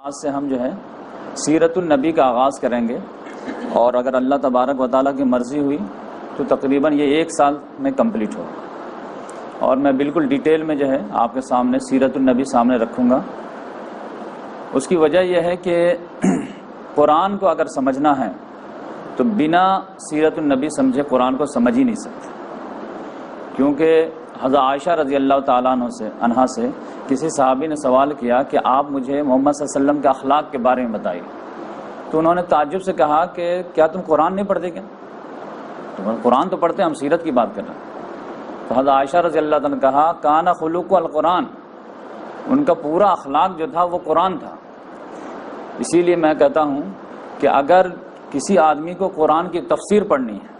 آج سے ہم جو ہے سیرت النبی کا آغاز کریں گے، اور اگر اللہ تبارک و تعالیٰ کی مرضی ہوئی تو تقریباً یہ 1 سال میں کمپلیٹ ہوگا، اور میں بالکل ڈیٹیل میں جو ہے آپ کے سامنے سیرت النبی سامنے رکھوں گا۔ اس کی وجہ یہ ہے کہ قرآن کو اگر سمجھنا ہے تو بنا سیرت النبی سمجھے قرآن کو سمجھ ہی نہیں سکتے، کیونکہ حضرت عائشہ رضی اللہ تعالیٰ عنہ سے کسی صحابی نے سوال کیا کہ آپ مجھے محمد صلی اللہ علیہ وسلم کے اخلاق کے بارے میں بتائیے، تو انہوں نے تعجب سے کہا کہ کیا تم قرآن نہیں پڑھتے کیا؟ تو قرآن تو پڑھتے ہیں، ہم سیرت کی بات کر رہے ہیں۔ تو حضرت عائشہ رضی اللہ تعالیٰ نے کہا کان خلق القرآن، ان کا پورا اخلاق جو تھا وہ قرآن تھا۔ اسی لیے میں کہتا ہوں کہ اگر کسی آدمی کو قرآن کی تفسیر پڑھنی ہے،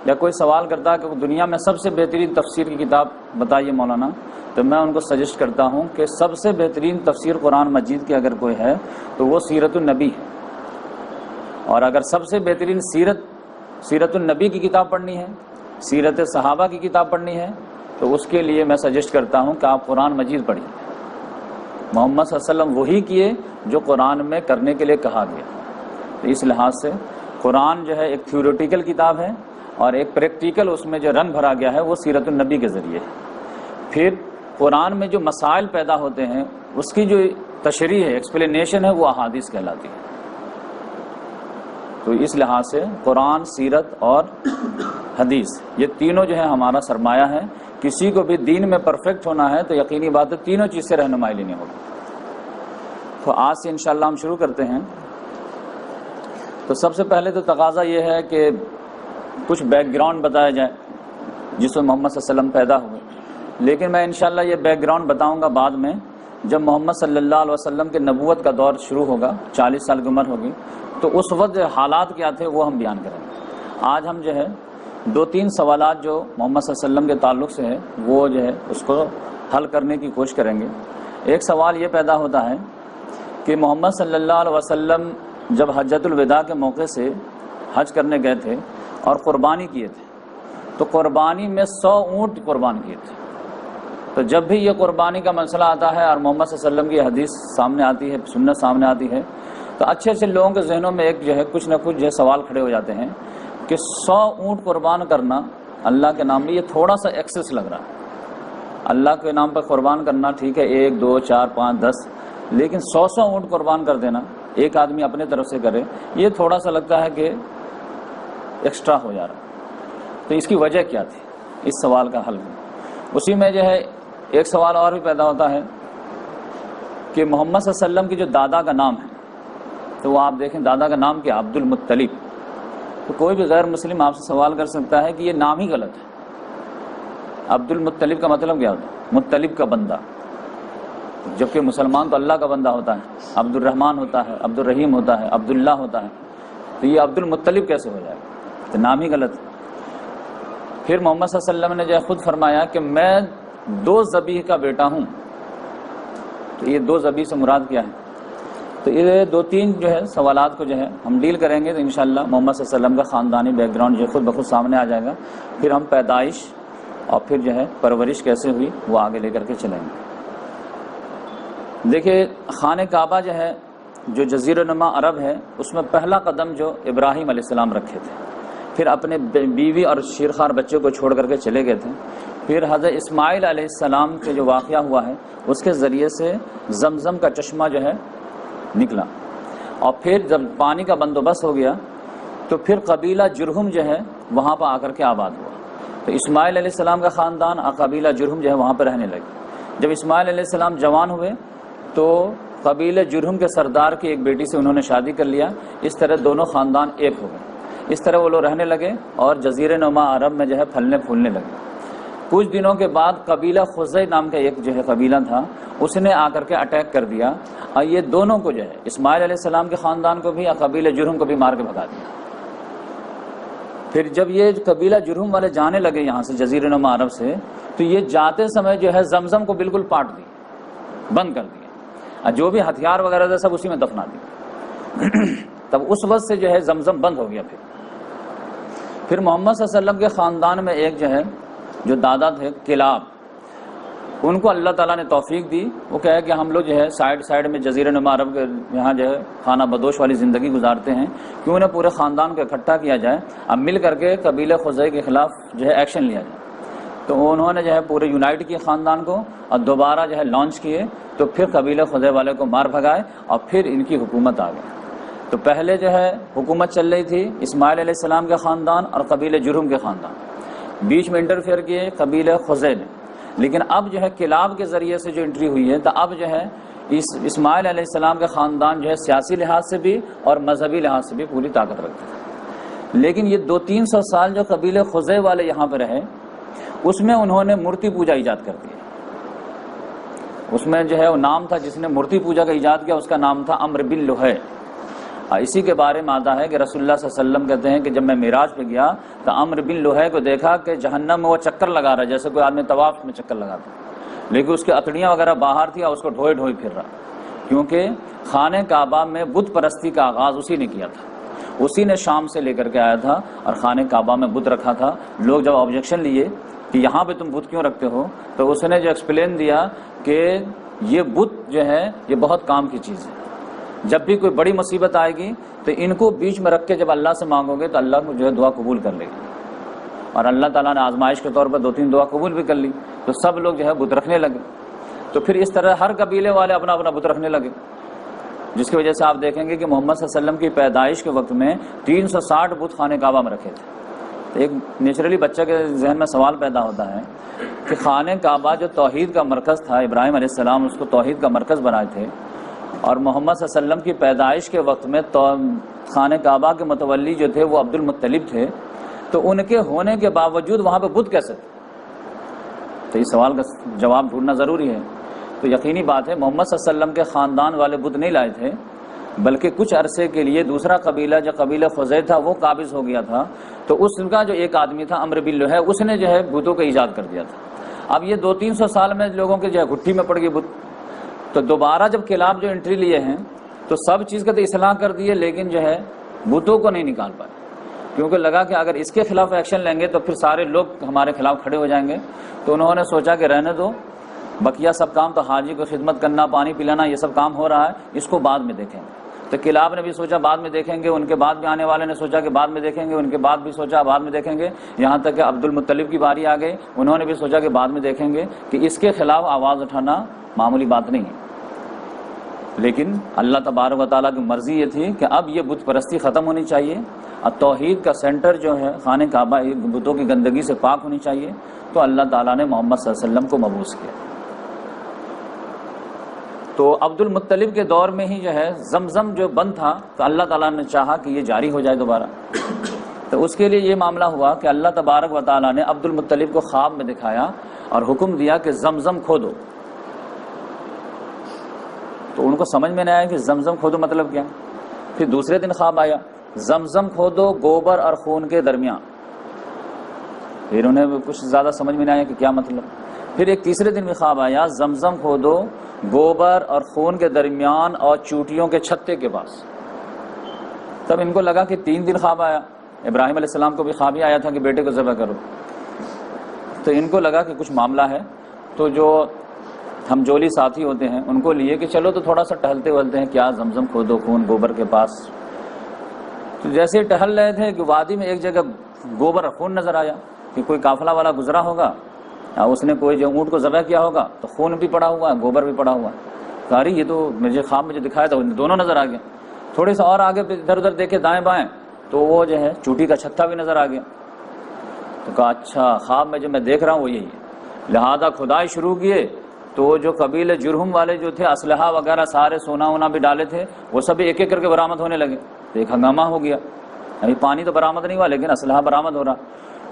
یا کوئی سوال کرتا ہے کہ دنیا میں سب سے بہترین تفسیر کی کتاب بتائیے مولانا، تو میں ان کو سجیسٹ کرتا ہوں کہ سب سے بہترین تفسیر قرآن مجید کی اگر کوئی ہے تو وہ سیرت النبی ہے، اور اگر سب سے بہترین سیرت النبی کی کتاب پڑھنی ہے، سیرت صحابہ کی کتاب پڑھنی ہے، تو اس کے لیے میں سجیسٹ کرتا ہوں کہ آپ قرآن مجید پڑھیے۔ محمد صلی اللہ علیہ وسلم وہی کیے جو قرآن میں کرنے کے لیے کہا گیا۔ تو اس لحاظ سے قرآن جو ہے ایک تھیوریٹیکل کتاب ہے، اور ایک پریکٹیکل اس میں جو رنگ بھرا گیا ہے وہ سیرت النبی کے ذریعے ہے۔ پھر قرآن میں جو مسائل پیدا ہوتے ہیں اس کی جو تشریح ہے، ایکسپلینیشن ہے، وہ احادیث کہلاتی ہے۔ تو اس لحاظ سے قرآن، سیرت اور حدیث، یہ تینوں جو ہے ہمارا سرمایہ ہے۔ کسی کو بھی دین میں پرفیکٹ ہونا ہے تو یقینی بات ہے تینوں چیز سے رہنمائی لینی ہوگی۔ تو آج سے انشاءاللہ ہم شروع کرتے ہیں۔ تو سب سے پہلے تو تقاضا یہ ہے کہ کچھ بیک گراؤنڈ بتایا جائے جس میں محمد صلی اللہ علیہ وسلم پیدا ہوئے، لیکن میں انشاءاللہ یہ بیک گراؤنڈ بتاؤں گا بعد میں، جب محمد صلی اللہ علیہ وسلم کے نبوت کا دور شروع ہوگا، 40 سال کی عمر ہوگی، تو اس وقت حالات کیا تھے وہ ہم بیان کریں گے۔ آج ہم جو ہے 2-3 سوالات جو محمد صلی اللہ علیہ وسلم کے تعلق سے ہے وہ جو ہے اس کو حل کرنے کی کوشش کریں گے۔ ایک سوال یہ پیدا ہوتا ہے کہ محمد صلی اللہ علیہ وسلم جب حجۃ الوداع کے موقع سے حج کرنے گئے تھے اور قربانی کیے تھے، تو قربانی میں 100 اونٹ قربان کیے تھے۔ تو جب بھی یہ قربانی کا مسئلہ آتا ہے اور محمد صلی اللہ علیہ وسلم کی حدیث سامنے آتی ہے، سنت سامنے آتی ہے، تو اچھے اچھے لوگوں کے ذہنوں میں ایک جو ہے کچھ نہ کچھ جو ہے سوال کھڑے ہو جاتے ہیں کہ 100 اونٹ قربان کرنا اللہ کے نام میں یہ تھوڑا سا ایکسس لگ رہا ہے۔ اللہ کے نام پر قربان کرنا ٹھیک ہے، 1 2 4 5 10، لیکن 100 اونٹ قربان کر دینا ایک آدمی اپنے طرف سے کرے، یہ تھوڑا سا لگتا ہے کہ ایکسٹرا ہو جا رہا۔ تو اس کی وجہ کیا تھی؟ اس سوال کا حل اسی میں جو ہے ایک سوال اور بھی پیدا ہوتا ہے کہ محمد صلی اللہ علیہ وسلم کی جو دادا کا نام ہے، تو وہ آپ دیکھیں دادا کا نام کیا؟ عبد المطلب۔ تو کوئی بھی غیر مسلم آپ سے سوال کر سکتا ہے کہ یہ نام ہی غلط ہے۔ عبد المطلب کا مطلب کیا ہوتا ہے؟ مطلب کا بندہ، جبکہ مسلمان تو اللہ کا بندہ ہوتا ہے، عبد الرحمن ہوتا ہے، عبد الرحیم ہوتا ہے، عبداللہ ہوتا ہے، تو یہ عبد المطلب کیسے ہو جائے گا؟ تو نام ہی غلط ہے۔ پھر محمد صلی اللہ علیہ وسلم نے جو خود فرمایا کہ میں 2 ذبیح کا بیٹا ہوں، تو یہ 2 ذبیح سے مراد کیا ہے؟ تو یہ 2-3 جو ہے سوالات کو جو ہے ہم ڈیل کریں گے، تو انشاءاللہ محمد صلی اللہ علیہ وسلم کا خاندانی بیک گراؤنڈ جو خود بخود سامنے آ جائے گا۔ پھر ہم پیدائش اور پھر جو ہے پرورش کیسے ہوئی وہ آگے لے کر کے چلیں گے۔ دیکھیے خانہ کعبہ جو ہے، جو جزیرہ نما عرب ہے، اس میں پہلا قدم جو ابراہیم علیہ السلام رکھے تھے، پھر اپنے بیوی اور شیرخوار بچے کو چھوڑ کر کے چلے گئے تھے۔ پھر حضرت اسماعیل علیہ السلام کے جو واقعہ ہوا ہے اس کے ذریعے سے زمزم کا چشمہ جو ہے نکلا، اور پھر جب پانی کا بندوبست ہو گیا تو پھر قبیلہ جرہم جو ہے وہاں پر آ کر کے آباد ہوا۔ تو اسماعیل علیہ السلام کا خاندان اور قبیلہ جرہم جو ہے وہاں پہ رہنے لگے۔ جب اسماعیل علیہ السلام جوان ہوئے تو قبیلہ جرہم کے سردار کی ایک بیٹی سے انہوں نے شادی کر لیا، اس طرح دونوں خاندان ایک ہو گئے۔ اس طرح وہ لوگ رہنے لگے اور جزیرہ نما عرب میں جو ہے پھلنے پھولنے لگے۔ کچھ دنوں کے بعد قبیلہ خزی نام کا ایک جو ہے قبیلہ تھا، اس نے آ کر کے اٹیک کر دیا، اور یہ دونوں کو جو ہے اسماعیل علیہ السلام کے خاندان کو بھی اور قبیلہ جرہم کو بھی مار کے بھگا دیا۔ پھر جب یہ قبیلہ جرہم والے جانے لگے یہاں سے جزیرہ نما عرب سے، تو یہ جاتے سمے جو ہے زمزم کو بالکل پاٹ دی، بند کر دیا، اور جو بھی ہتھیار وغیرہ تھے سب اسی میں دفنا دیا۔ تب اس وقت سے جو ہے زمزم بند ہو گیا۔ پھر محمد صلی اللہ علیہ وسلم کے خاندان میں ایک جو ہے جو دادا تھے کلاب، ان کو اللہ تعالیٰ نے توفیق دی. وہ کہا کہ ہم لوگ جو ہے سائڈ میں جزیرہ نما عرب کے یہاں جو ہے خانہ بدوش والی زندگی گزارتے ہیں, کیوں نہ پورے خاندان کو اکٹھا کیا جائے, اب مل کر کے قبیلہ خزائی کے خلاف جو ہے ایکشن لیا جائے. تو انہوں نے جو ہے پورے یونائٹ کیے خاندان کو اور دوبارہ جو ہے لانچ کیے. تو پھر قبیلہ خزائی والے کو مار بھگائے اور پھر ان کی حکومت آ گئی. تو پہلے جو ہے حکومت چل رہی تھی اسماعیل علیہ السلام کے خاندان اور قبیلہ جرہم کے خاندان, بیچ میں انٹرفیئر کیے قبیلہ خزائی نے. لیکن اب جو ہے کلاب کے ذریعے سے جو انٹری ہوئی ہے, تو اب جو ہے اسماعیل علیہ السلام کا خاندان جو ہے سیاسی لحاظ سے بھی اور مذہبی لحاظ سے بھی پوری طاقت رکھتے تھے. لیکن یہ 200-300 سال جو قبیلہ خزائی والے یہاں پہ رہے, اس میں انہوں نے مورتی پوجا ایجاد کر دی. اس میں جو ہے وہ نام تھا, جس نے مورتی پوجا کا ایجاد کیا اس کا نام تھا عمرو بن لوہے. اسی کے بارے میں آتا ہے کہ رسول اللہ صلی اللہ علیہ وسلم کہتے ہیں کہ جب میں معراج پہ گیا تو عمرو بن لوہے کو دیکھا کہ جہنم میں وہ چکر لگا رہا ہے, جیسے کوئی آدمی طواف میں چکر لگاتا, لیکن اس کی اتڑیاں وغیرہ باہر تھی اور اس کو ڈھوئے پھر رہا, کیونکہ خانہ کعبہ میں بت پرستی کا آغاز اسی نے کیا تھا. اسی نے شام سے لے کر کے آیا تھا اور خانہ کعبہ میں بت رکھا تھا. لوگ جب آبجیکشن لیے کہ یہاں پہ تم بت کیوں رکھتے ہو, تو اس نے جو ایکسپلین دیا کہ یہ بت جو ہے یہ بہت کام کی چیز ہے, جب بھی کوئی بڑی مصیبت آئے گی تو ان کو بیچ میں رکھ کے جب اللہ سے مانگو گے تو اللہ کو جو ہے دعا قبول کر لے گی. اور اللہ تعالیٰ نے آزمائش کے طور پر 2-3 دعا قبول بھی کر لی, تو سب لوگ جو ہے بت رکھنے لگے. تو پھر اس طرح ہر قبیلے والے اپنا اپنا بت رکھنے لگے, جس کی وجہ سے آپ دیکھیں گے کہ محمد صلی اللہ علیہ وسلم کی پیدائش کے وقت میں 360 بت خانہ کعبہ میں رکھے تھے. تو ایک نیچرلی بچہ کے ذہن میں سوال پیدا ہوتا ہے کہ خانہ کعبہ جو توحید کا مرکز تھا, ابراہیم علیہ السلام اس کو توحید کا مرکز بنائے تھے, اور محمد صلی اللہ علیہ وسلم کی پیدائش کے وقت میں خانہ کعبہ کے متولی جو تھے وہ عبد المطلب تھے, تو ان کے ہونے کے باوجود وہاں پہ بت کیسے تھے؟ تو اس سوال کا جواب ڈھونڈنا ضروری ہے. تو یقینی بات ہے محمد صلی اللہ علیہ وسلم کے خاندان والے بت نہیں لائے تھے, بلکہ کچھ عرصے کے لیے دوسرا قبیلہ جو قبیلہ خزائی تھا وہ قابض ہو گیا تھا. تو اس کا جو ایک آدمی تھا عمرو بن لوہے, اس نے جو ہے بتوں کا ایجاد کر دیا تھا. اب یہ 200-300 سال میں لوگوں کے جو ہے گھٹی میں پڑ گئی بت. تو دوبارہ جب خلاف جو انٹری لیے ہیں تو سب چیز کا تو اصلاح کر دیے, لیکن جو ہے بتوں کو نہیں نکال پائے, کیونکہ لگا کہ اگر اس کے خلاف ایکشن لیں گے تو پھر سارے لوگ ہمارے خلاف کھڑے ہو جائیں گے. تو انہوں نے سوچا کہ رہنے دو, بقیہ سب کام تو حاجی کو خدمت کرنا, پانی پلانا, یہ سب کام ہو رہا ہے, اس کو بعد میں دیکھیں گے. تو کلاب نے بھی سوچا بعد میں دیکھیں گے, ان کے بعد بھی آنے والے نے سوچا کہ بعد میں دیکھیں گے, ان کے بعد بھی سوچا بعد میں دیکھیں گے, یہاں تک کہ عبد المطلب کی باری آ گئی, انہوں نے بھی سوچا کہ بعد میں دیکھیں گے. کہ اس کے خلاف آواز اٹھانا معمولی بات نہیں ہے. لیکن اللہ تبارک و تعالیٰ کی مرضی یہ تھی کہ اب یہ بت پرستی ختم ہونی چاہیے, اور توحید کا سینٹر جو ہے خانہ کعبہ بتوں کی گندگی سے پاک ہونی چاہیے. تو اللہ تعالیٰ نے محمد صلی اللہ علیہ وسلم کو مبعوث کیا. تو عبد المطلب کے دور میں ہی جو ہے زمزم جو بند تھا, تو اللہ تعالیٰ نے چاہا کہ یہ جاری ہو جائے دوبارہ. تو اس کے لیے یہ معاملہ ہوا کہ اللہ تبارک و تعالیٰ نے عبد المطلب کو خواب میں دکھایا اور حکم دیا کہ زمزم کھودو. تو ان کو سمجھ میں نہیں آیا کہ زمزم کھودو مطلب کیا. پھر دوسرے دن خواب آیا زمزم کھودو گوبر اور خون کے درمیان. پھر انہیں کچھ زیادہ سمجھ میں نہیں آیا کہ کیا مطلب. پھر ایک تیسرے دن میں خواب آیا زمزم کھودو گوبر اور خون کے درمیان اور چوٹیوں کے چھتے کے پاس. تب ان کو لگا کہ 3 دن خواب آیا. ابراہیم علیہ السلام کو بھی خواب ہی آیا تھا کہ بیٹے کو ذبح کرو. تو ان کو لگا کہ کچھ معاملہ ہے. تو جو ہم جولی ساتھی ہوتے ہیں ان کو لیے کہ چلو تو تھوڑا سا ٹہلتے ولتے ہیں, کیا زمزم کھودو خون گوبر کے پاس. تو جیسے ٹہل رہے تھے کہ وادی میں ایک جگہ گوبر اور خون نظر آیا کہ کوئی قافلہ والا گزرا ہوگا, اس نے کوئی جو اونٹ کو ذبح کیا ہوگا, تو خون بھی پڑا ہوا ہے گوبر بھی پڑا ہوا ہے. کاری یہ تو مجھے خواب میں جو دکھایا تھا دونوں نظر آ گئے. تھوڑے سا اور آگے ادھر ادھر دیکھے دائیں بائیں تو وہ جو ہے چوٹی کا چھتا بھی نظر آ گیا. تو کہا اچھا خواب میں جو میں دیکھ رہا ہوں وہ یہی ہے. لہذا کھدائی شروع کیے. تو جو قبیلہ جرہم والے جو تھے اسلحہ وغیرہ سارے سونا وونا بھی ڈالے تھے وہ سب ایک ایک کر کے برآمد ہونے لگے. تو ایک ہنگامہ ہو گیا. ابھی پانی تو برآمد نہیں ہوا لیکن اسلحہ برآمد ہو رہا.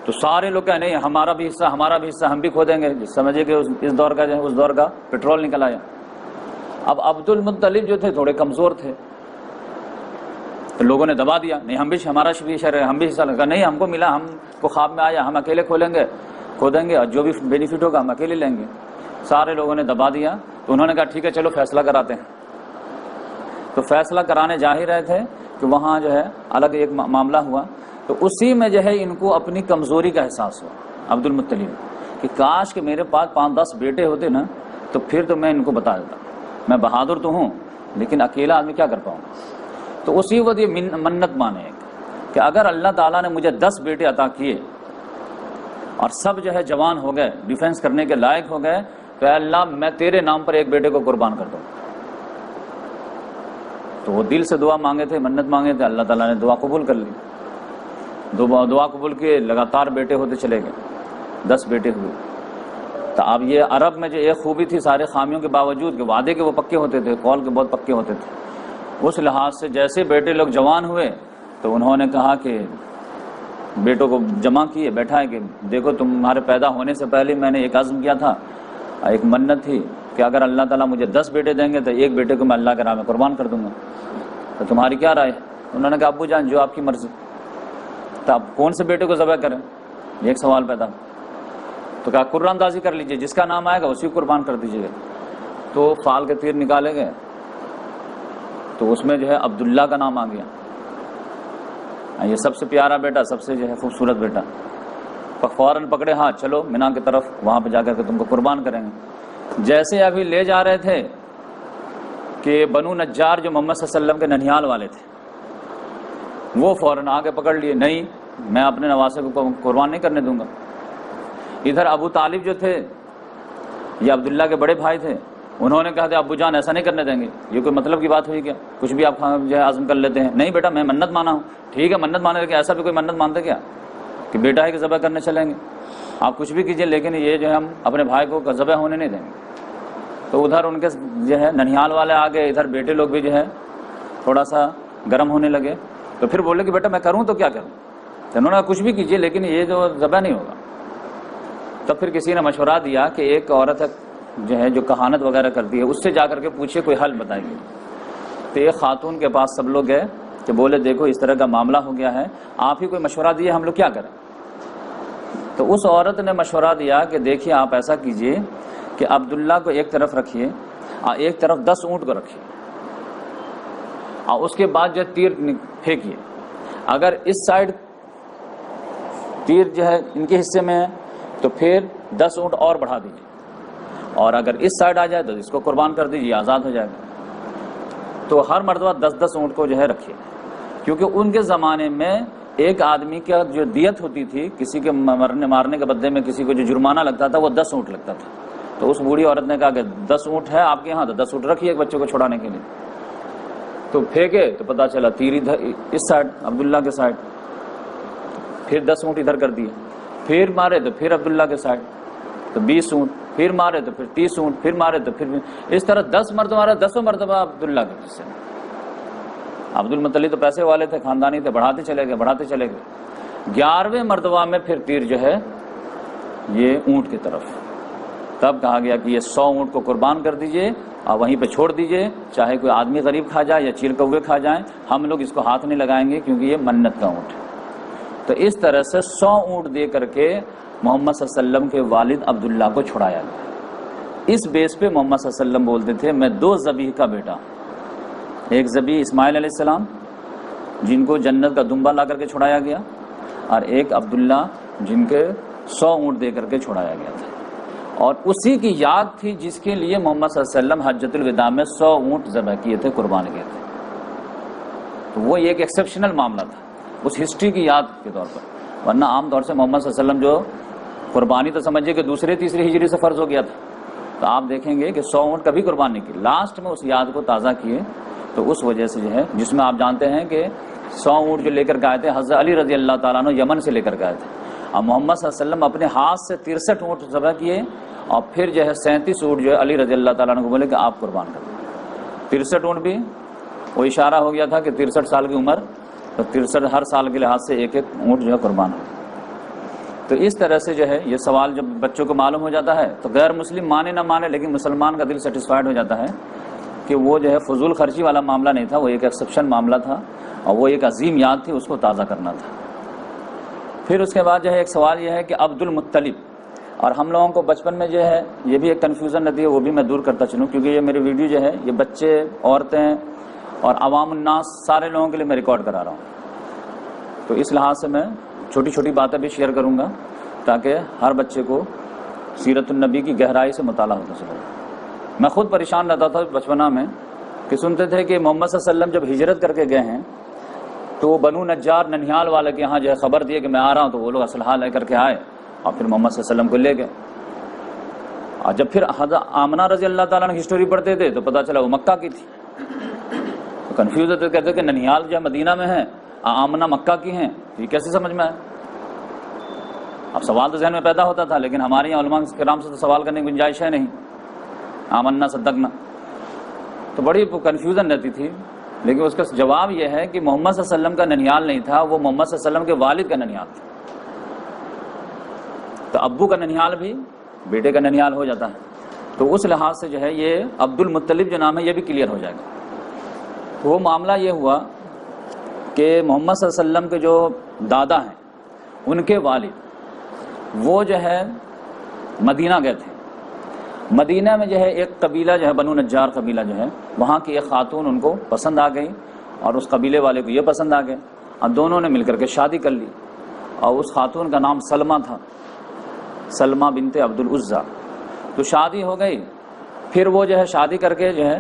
تو سارے لوگ کہہ نہیں ہمارا بھی حصہ ہم بھی کھودیں گے. سمجھے کہ اس دور کا جو ہے اس دور کا پیٹرول نکل آیا. اب عبد المطلب جو تھے تھوڑے کمزور تھے, تو لوگوں نے دبا دیا نہیں ہم بھی ہمارا بھی شہر ہے ہم بھی حصہ لگا. نہیں ہم کو ملا, ہم کو خواب میں آیا, ہم اکیلے کھودیں گے اور جو بھی بینیفٹ ہوگا ہم اکیلے لیں گے. سارے لوگوں نے دبا دیا. تو انہوں نے کہا ٹھیک ہے چلو فیصلہ کراتے ہیں. تو فیصلہ کرانے جا ہی رہے تھے کہ وہاں جو ہے الگ ایک معاملہ ہوا. تو اسی میں جو ہے ان کو اپنی کمزوری کا احساس ہوا عبد المطلب کہ کہ کاش کہ میرے پاس 5-10 بیٹے ہوتے نا تو پھر تو میں ان کو بتا دیتا. میں بہادر تو ہوں لیکن اکیلا آدمی کیا کر پاؤں. تو اسی وقت یہ منت مانے کہ اگر اللہ تعالیٰ نے مجھے 10 بیٹے عطا کیے اور سب جو ہے جوان ہو گئے, ڈیفینس کرنے کے لائق ہو گئے, تو اے اللہ میں تیرے نام پر ایک بیٹے کو قربان کر دوں. تو وہ دل سے دعا مانگے تھے, منت مانگے تھے, اللہ تعالیٰ نے دعا قبول کر لی. دعا قبول کیے, لگاتار بیٹے ہوتے چلے گئے, 10 بیٹے ہوئے. تو اب یہ عرب میں جو ایک خوبی تھی سارے خامیوں کے باوجود کہ وعدے کے وہ پکے ہوتے تھے, قول کے بہت پکے ہوتے تھے. اس لحاظ سے جیسے بیٹے لوگ جوان ہوئے تو انہوں نے کہا کہ بیٹوں کو جمع کیے, بیٹھائے کہ دیکھو تمہارے پیدا ہونے سے پہلے میں نے ایک عزم کیا تھا, ایک منت تھی کہ اگر اللہ تعالیٰ مجھے 10 بیٹے دیں گے تو ایک بیٹے کو میں اللہ کے راہ میں قربان کر دوں گا. تو تمہاری کیا رائے؟ انہوں نے کہا ابو جان جو آپ کی مرضی. تو اب کون سے بیٹے کو ذبح کریں, یہ ایک سوال پیدا. تو کہا قرآن اندازی کر لیجئے, جس کا نام آئے گا اسی کو قربان کر دیجئے گا. تو فال کے تیر نکالے گئے تو اس میں جو ہے عبداللہ کا نام آ گیا, یہ سب سے پیارا بیٹا, سب سے جو ہے خوبصورت بیٹا. فوراً پکڑے, ہاں چلو مینا کی طرف, وہاں پہ جا کر کے تم کو قربان کریں گے. جیسے ابھی لے جا رہے تھے کہ بنو نجار جو محمد صلی اللہ علیہ وسلم کے ننیال والے تھے وہ فوراً آگے پکڑ لیے, نہیں میں اپنے نواسے کو قربان نہیں کرنے دوں گا. ادھر ابو طالب جو تھے, یہ عبداللہ کے بڑے بھائی تھے, انہوں نے کہا تھا ابو جان ایسا نہیں کرنے دیں گے, یہ کوئی مطلب کی بات ہوئی کیا, کچھ بھی آپ جو ہے عزم کر لیتے ہیں. نہیں بیٹا میں منت مانا ہوں. ٹھیک ہے منت مانے, لیکن ایسا بھی کوئی منت مانتے کیا کہ بیٹا ہے کہ ذبح کرنے چلیں گے, آپ کچھ بھی کیجئے لیکن یہ جو ہے ہم اپنے بھائی کو ذبح ہونے نہیں دیں گے. تو ادھر ان کے جو ہے ننیال والے آ گئے, ادھر بیٹے لوگ بھی جو ہے تھوڑا سا گرم ہونے لگے. تو پھر بولے کہ بیٹا میں کروں تو کیا کروں. تو انہوں نے کچھ بھی کیجئے لیکن یہ جو ذبح نہیں ہوگا. تب پھر کسی نے مشورہ دیا کہ ایک عورت جو ہے جو کہانت وغیرہ کرتی ہے اس سے جا کر کے پوچھے, کوئی حل بتائیے. تو ایک خاتون کے پاس سب لوگ گئے کہ بولے دیکھو اس طرح کا معاملہ ہو گیا ہے, آپ ہی کوئی مشورہ دیے, ہم لوگ کیا کریں. تو اس عورت نے مشورہ دیا کہ دیکھیے آپ ایسا کیجئے کہ عبداللہ کو ایک طرف رکھیے اور ایک طرف 10 اونٹ کو رکھیے, اور اس کے بعد جو تیر پھینکیے. اگر اس سائڈ تیر جو ہے ان کے حصے میں ہے تو پھر 10 اونٹ اور بڑھا دیجیے, اور اگر اس سائڈ آ جائے تو اس کو قربان کر دیجیے, آزاد ہو جائے گا. تو ہر مرتبہ 10-10 اونٹ کو جو ہے رکھیے, کیونکہ ان کے زمانے میں ایک آدمی کا جو دیت ہوتی تھی کسی کے مارنے کے بدلے میں کسی کو جو جرمانہ لگتا تھا وہ 10 اونٹ لگتا تھا. تو اس بوڑھی عورت نے کہا کہ 10 اونٹ ہے آپ کے یہاں, تو 10 اونٹ رکھیے ایک بچے کو چھڑانے کے لیے. تو پھینکے تو پتا چلا تیر ادھر اس سائڈ عبداللہ کے سائڈ, پھر 10 اونٹ ادھر کر دیے, پھر مارے تو پھر عبداللہ کے سائڈ, تو 20 اونٹ, پھر مارے تو پھر 30 اونٹ, پھر مارے تو پھر اس طرح 10 مرتبہ مارے, 10 مرتبہ عبداللہ کے حصے. عبد المطلب تو پیسے والے تھے, خاندانی تھے, بڑھاتے چلے گئے. 11ویں مرتبہ میں پھر تیر جو ہے یہ اونٹ کی طرف. تب کہا گیا کہ یہ 100 اونٹ کو قربان کر دیجئے اور وہیں پہ چھوڑ دیجئے, چاہے کوئی آدمی غریب کھا جائے یا چیل کوے کھا جائیں, ہم لوگ اس کو ہاتھ نہیں لگائیں گے کیونکہ یہ منت کا اونٹ ہے. تو اس طرح سے 100 اونٹ دے کر کے محمد صلی اللہ علیہ وسلم کے والد عبداللہ کو چھڑایا گیا. اس بیس پہ محمد صلی اللہ علیہ وسلم بولتے تھے میں 2 ذبیح کا بیٹا, ایک ذبیح اسماعیل علیہ السلام جن کو جنت کا دمبا لا کر کے چھڑایا گیا, اور ایک عبداللہ جن کے 100 اونٹ دے کر کے چھڑایا گیا تھا. اور اسی کی یاد تھی جس کے لیے محمد صلی اللہ علیہ وسلم حجۃ الوداع میں 100 اونٹ ذبح کیے تھے, قربان کیے تھے. تو وہ ایک ایکسیپشنل معاملہ تھا اس ہسٹری کی یاد کے طور پر, ورنہ عام طور سے محمد صلی اللہ علیہ وسلم جو قربانی تو سمجھے کہ 2ری-3ری ہجری سے فرض ہو گیا تھا, تو آپ دیکھیں گے کہ 100 اونٹ کبھی قربان نہیں کی, لاسٹ میں اس یاد کو تازہ کیے. تو اس وجہ سے جو ہے جس میں آپ جانتے ہیں کہ 100 اونٹ جو لے کر کے آئے تھے حضرت علی رضی اللہ تعالیٰ عنہ یمن سے لے کر کے آئے تھے, اور محمد صلی اللہ علیہ وسلم اپنے ہاتھ سے 63 اونٹ ذبح کیے, اور پھر جو ہے 37 اونٹ جو ہے علی رضی اللہ تعالیٰ عنہ کو بولے کہ آپ قربان کر دیں. 63 اونٹ بھی وہ اشارہ ہو گیا تھا کہ 63 سال کی عمر, تو 63 ہر سال کے لحاظ سے ایک اونٹ جو ہے قربان ہو. تو اس طرح سے جو ہے یہ سوال جب بچوں کو معلوم ہو جاتا ہے تو غیر مسلم مانے نہ مانے لیکن مسلمان کا دل سیٹسفائڈ ہو جاتا ہے کہ وہ جو ہے فضول خرچی والا معاملہ نہیں تھا, وہ ایک ایکسیپشن معاملہ تھا, اور وہ ایک عظیم یاد تھی, اس کو تازہ کرنا تھا. پھر اس کے بعد جو ہے ایک سوال یہ ہے کہ عبد المطلب, اور ہم لوگوں کو بچپن میں جو ہے یہ بھی ایک کنفیوژن رہتی ہے, وہ بھی میں دور کرتا چلوں کیونکہ یہ میری ویڈیو جو ہے یہ بچے, عورتیں اور عوام الناس سارے لوگوں کے لیے میں ریکارڈ کرا رہا ہوں. تو اس لحاظ سے میں چھوٹی چھوٹی باتیں بھی شیئر کروں گا تاکہ ہر بچے کو سیرت النبی کی گہرائی سے مطالعہ ہوتا چلا گیا۔ میں خود پریشان رہتا تھا بچپنا میں کہ سنتے تھے کہ محمد صلی اللہ علیہ وسلم جب ہجرت کر کے گئے ہیں تو بنو نجار ننیال والے کے یہاں جو ہے خبر دیے کہ میں آ رہا ہوں، تو وہ لوگ اسلحہ لے کر کے آئے اور پھر محمد صلی اللہ علیہ وسلم کو لے گئے۔ اور جب پھر حضرت آمنہ رضی اللہ تعالیٰ نے ہسٹوری پڑھتے تھے تو پتہ چلا وہ مکہ کی تھی، تو کنفیوز ہوتے، کہتے کہ ننیال جو ہے مدینہ میں ہے، آمنہ مکہ کی ہیں، یہ کیسے سمجھ میں آئے؟ اب سوال تو ذہن میں پیدا ہوتا تھا، لیکن ہمارے یہاں علماء کرام سے تو سوال کرنے کی گنجائش ہے نہیں، آمنا صدقنا، تو بڑی کنفیوژن رہتی تھی۔ لیکن اس کا جواب یہ ہے کہ محمد صلی اللہ علیہ وسلم کا ننیال نہیں تھا، وہ محمد صلی اللہ علیہ وسلم کے والد کا ننیال تھا۔ تو ابو کا ننیال بھی بیٹے کا ننیال ہو جاتا ہے، تو اس لحاظ سے جو ہے یہ عبد المطلب جو نام ہے یہ بھی کلیئر ہو جائے گا۔ تو وہ معاملہ یہ ہوا کہ محمد صلی اللہ علیہ وسلم کے جو دادا ہیں ان کے والد وہ جو ہے مدینہ گئے تھے۔ مدینہ میں جو ہے ایک قبیلہ جو ہے بنو نجار قبیلہ جو ہے، وہاں کی ایک خاتون ان کو پسند آ گئی اور اس قبیلے والے کو یہ پسند آ گئے، اب دونوں نے مل کر کے شادی کر لی، اور اس خاتون کا نام سلمہ تھا، سلمہ بنت عبد العزیٰ۔ تو شادی ہو گئی، پھر وہ جو ہے شادی کر کے جو ہے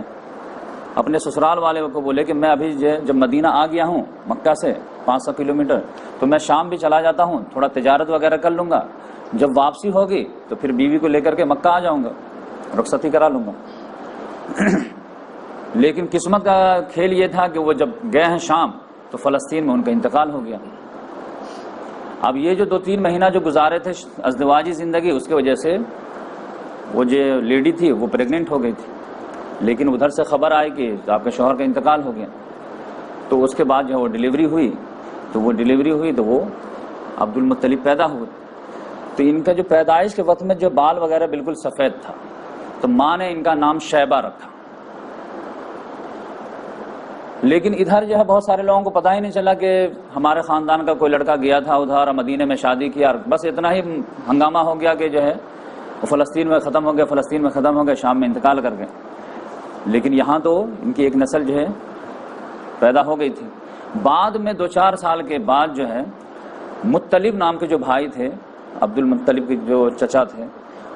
اپنے سسرال والے کو بولے کہ میں ابھی جب مدینہ آ گیا ہوں مکہ سے 500 کلومیٹر، تو میں شام بھی چلا جاتا ہوں، تھوڑا تجارت وغیرہ کر لوں گا، جب واپسی ہوگی تو پھر بیوی کو لے کر کے مکہ آ جاؤں گا، رخصتی کرا لوں گا۔ لیکن قسمت کا کھیل یہ تھا کہ وہ جب گئے ہیں شام تو فلسطین میں ان کا انتقال ہو گیا۔ اب یہ جو 2-3 مہینہ جو گزارے تھے ازدواجی زندگی، اس کی وجہ سے وہ جو لیڈی تھی وہ پریگننٹ ہو گئی تھی، لیکن ادھر سے خبر آئی کہ آپ کے شوہر کا انتقال ہو گیا، تو اس کے بعد جو وہ ڈیلیوری ہوئی تو وہ عبد المطلب پیدا ہوئے۔ تو ان کا جو پیدائش کے وقت میں جو بال وغیرہ بالکل سفید تھا، تو ماں نے ان کا نام شیبہ رکھا۔ لیکن ادھر جو ہے بہت سارے لوگوں کو پتہ ہی نہیں چلا کہ ہمارے خاندان کا کوئی لڑکا گیا تھا ادھر مدینے میں شادی کیا، بس اتنا ہی ہنگامہ ہو گیا کہ جو ہے وہ فلسطین میں ختم ہو گیا، شام میں انتقال کر گئے۔ لیکن یہاں تو ان کی ایک نسل جو ہے پیدا ہو گئی تھی۔ بعد میں 2-4 سال کے بعد جو ہے مطلب نام کے جو بھائی تھے، عبد المطلب کے جو چچا تھے،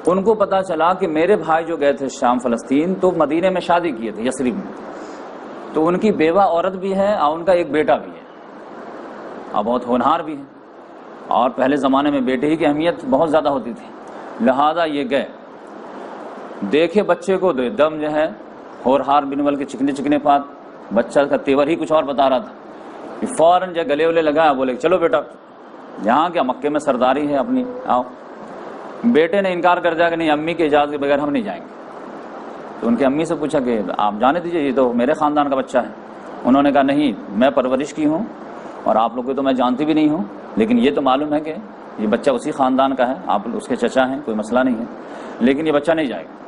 ان کو پتا چلا کہ میرے بھائی جو گئے تھے شام فلسطین تو مدینے میں شادی کیے تھے یثرب میں، تو ان کی بیوہ عورت بھی ہے اور ان کا ایک بیٹا بھی ہے اور بہت ہونہار بھی ہے، اور پہلے زمانے میں بیٹے ہی کی اہمیت بہت زیادہ ہوتی تھی، لہذا یہ گئے دیکھے بچے کو، دو دم جو ہے ہورہار بنول کے چکنے پات، بچہ کا تیور ہی کچھ اور بتا رہا تھا، فوراً جو گلے ولے لگایا، بولے چلو بیٹا یہاں کیا مکے میں سرداری ہے اپنی، آؤ۔ بیٹے نے انکار کر دیا کہ نہیں، امی کی اجازت کے بغیر ہم نہیں جائیں گے۔ تو ان کی امی سے پوچھا کہ آپ جانے دیجئے، یہ تو میرے خاندان کا بچہ ہے۔ انہوں نے کہا نہیں، میں پرورش کی ہوں اور آپ لوگ کو تو میں جانتی بھی نہیں ہوں، لیکن یہ تو معلوم ہے کہ یہ بچہ اسی خاندان کا ہے، آپ اس کے چچا ہیں، کوئی مسئلہ نہیں ہے، لیکن یہ بچہ نہیں جائے گا۔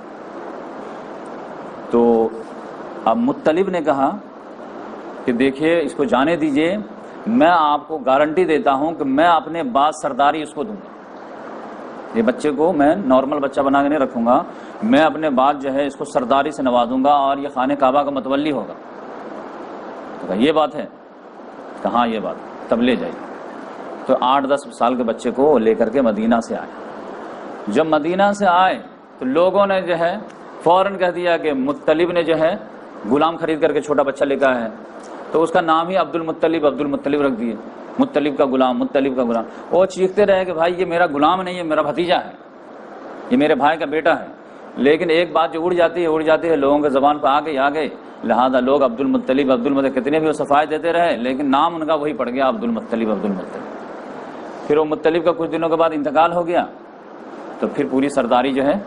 تو اب مطلب نے کہا کہ دیکھیے اس کو جانے دیجئے، میں آپ کو گارنٹی دیتا ہوں کہ میں اپنے بعد سرداری اس کو دوں گا، یہ بچے کو میں نارمل بچہ بنا کے نہیں رکھوں گا، میں اپنے بعد جو ہے اس کو سرداری سے نوازوں گا اور یہ خانہ کعبہ کا متولی ہوگا۔ تو کہا یہ بات ہے؟ کہاں یہ بات، تب لے جائیے۔ تو 8-10 سال کے بچے کو لے کر کے مدینہ سے آئے۔ جب مدینہ سے آئے تو لوگوں نے جو ہے فوراً کہہ دیا کہ مطلب نے جو ہے غلام خرید کر کے چھوٹا بچہ لے کے آیا ہے، تو اس کا نام ہی عبد المطلب رکھ دیے، مطلب کا غلام۔ وہ چیختے رہے کہ بھائی یہ میرا غلام نہیں ہے، میرا بھتیجا ہے، یہ میرے بھائی کا بیٹا ہے۔ لیکن ایک بات جو اڑ جاتی ہے لوگوں کے زبان پہ آ گئی، لہذا لوگ عبد المطلب کتنے بھی وہ صفائی دیتے رہے، لیکن نام ان کا وہی پڑ گیا، عبد المطلب۔ پھر وہ مطلب کا کچھ دنوں کے بعد انتقال ہو گیا، تو پھر پوری سرداری جو ہے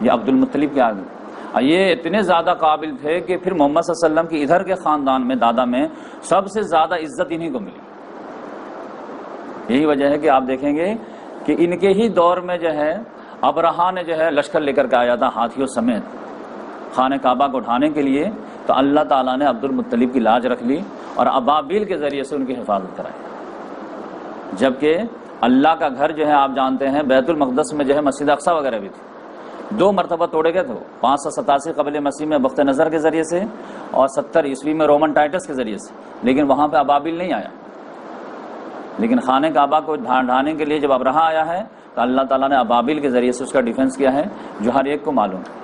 یہ عبد المطلب کے آ گئی۔ اور یہ اتنے زیادہ قابل تھے کہ پھر محمد صلی اللہ علیہ وسلم کی ادھر کے خاندان میں دادا میں سب سے زیادہ عزت انہی کو ملی۔ یہی وجہ ہے کہ آپ دیکھیں گے کہ ان کے ہی دور میں جو ہے ابرہا نے جو ہے لشکر لے کر کے آیا تھا ہاتھیوں سمیت خانہ کعبہ کو اٹھانے کے لیے، تو اللہ تعالیٰ نے عبد المطلب کی لاج رکھ لی اور ابابیل کے ذریعے سے ان کی حفاظت کرائی۔ جبکہ اللہ کا گھر جو ہے آپ جانتے ہیں بیت المقدس میں جو ہے مسجد اقصیٰ وغیرہ بھی تھی، 2 مرتبہ توڑے گئے تھے، 587 قبل مسیح میں بخت نظر کے ذریعے سے اور 70 عیسوی میں رومن ٹائٹس کے ذریعے سے، لیکن وہاں پہ ابابیل نہیں آیا۔ لیکن خانہ کعبہ کو ڈھانے کے لیے جب ابرہہ آیا ہے تو اللہ تعالیٰ نے ابابیل کے ذریعے سے اس کا ڈیفنس کیا ہے، جو ہر ایک کو معلوم ہے۔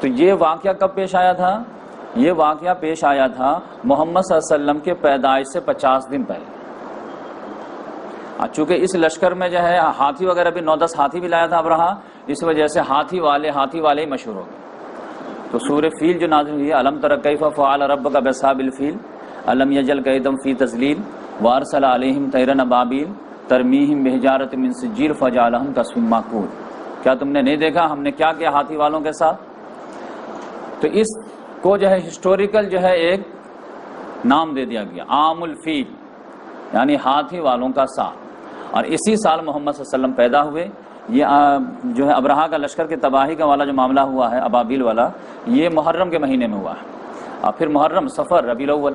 تو یہ واقعہ کب پیش آیا تھا؟ یہ واقعہ پیش آیا تھا محمد صلی اللہ علیہ وسلم کے پیدائش سے 50 دن پہلے۔ چونکہ اس لشکر میں جو ہے ہاتھی وغیرہ بھی 9-10 ہاتھی بھی لایا تھا ابرہہ، اس وجہ سے ہاتھی والے ہی مشہور ہو گئے۔ تو سورہ فیل جو نازل ہوئی ہے، الم تر کیف فعل ربک باصحاب الفیل الم یجعل کیدہم فی تضلیل وارسل علیہم طیرا ابابیل ترمیہم بحجارۃ من سجیل فجعلہم کعصف مأکول۔ کیا تم نے نہیں دیکھا ہم نے کیا کیا ہاتھی والوں کے ساتھ؟ تو اس کو جو ہے ہسٹوریکل جو ہے ایک نام دے دیا گیا، عام الفیل، یعنی ہاتھی والوں کا سال۔ اور اسی سال محمد صلی اللہ علیہ وسلم پیدا ہوئے۔ یہ جو ہے ابرہہ کا لشکر کی تباہی کا والا جو معاملہ ہوا ہے ابابیل والا، یہ محرم کے مہینے میں ہوا ہے، اور پھر محرم، صفر، ربیع الاول،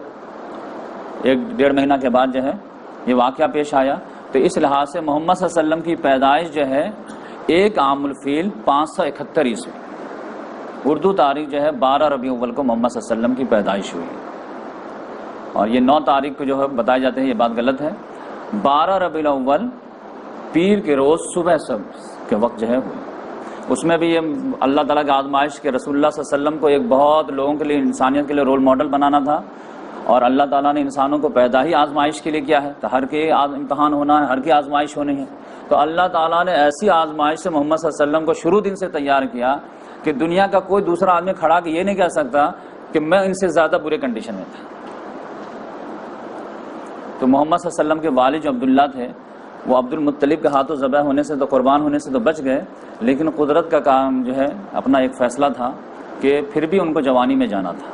1-1.5 مہینہ کے بعد جو ہے یہ واقعہ پیش آیا۔ تو اس لحاظ سے محمد صلی اللہ علیہ وسلم کی پیدائش جو ہے 1 عام الفیل 571 عیسوی، اردو تاریخ جو ہے 12 ربیع الاول کو محمد صلی اللہ علیہ وسلم کی پیدائش ہوئی، اور یہ 9 تاریخ کو جو ہے بتائے جاتے ہیں، یہ بات غلط ہے۔ 12 ربیع الاول پیر کے روز صبح کے وقت جو ہے ہوئی۔ اس میں بھی یہ اللہ تعالیٰ کی آزمائش کے رسول اللہ صلی اللہ علیہ وسلم کو ایک بہت لوگوں کے لیے، انسانیت کے لیے رول ماڈل بنانا تھا، اور اللہ تعالیٰ نے انسانوں کو پیدا ہی آزمائش کے لیے کیا ہے، تو ہر کے امتحان ہونا ہے، ہر کی آزمائش ہونی ہے۔ تو اللہ تعالیٰ نے ایسی آزمائش سے محمد صلی اللہ علیہ وسلم کو شروع دن سے تیار کیا کہ دنیا کا کوئی دوسرا آدمی کھڑا کے یہ نہیں کہہ سکتا کہ میں ان سے زیادہ برے کنڈیشن میں تھا۔ تو محمد صلی اللہ علیہ وسلم کے والد جو عبداللہ تھے، وہ عبد المطلب کے ہاتھوں ذبح ہونے سے تو، قربان ہونے سے تو بچ گئے، لیکن قدرت کا کام جو ہے اپنا ایک فیصلہ تھا کہ پھر بھی ان کو جوانی میں جانا تھا۔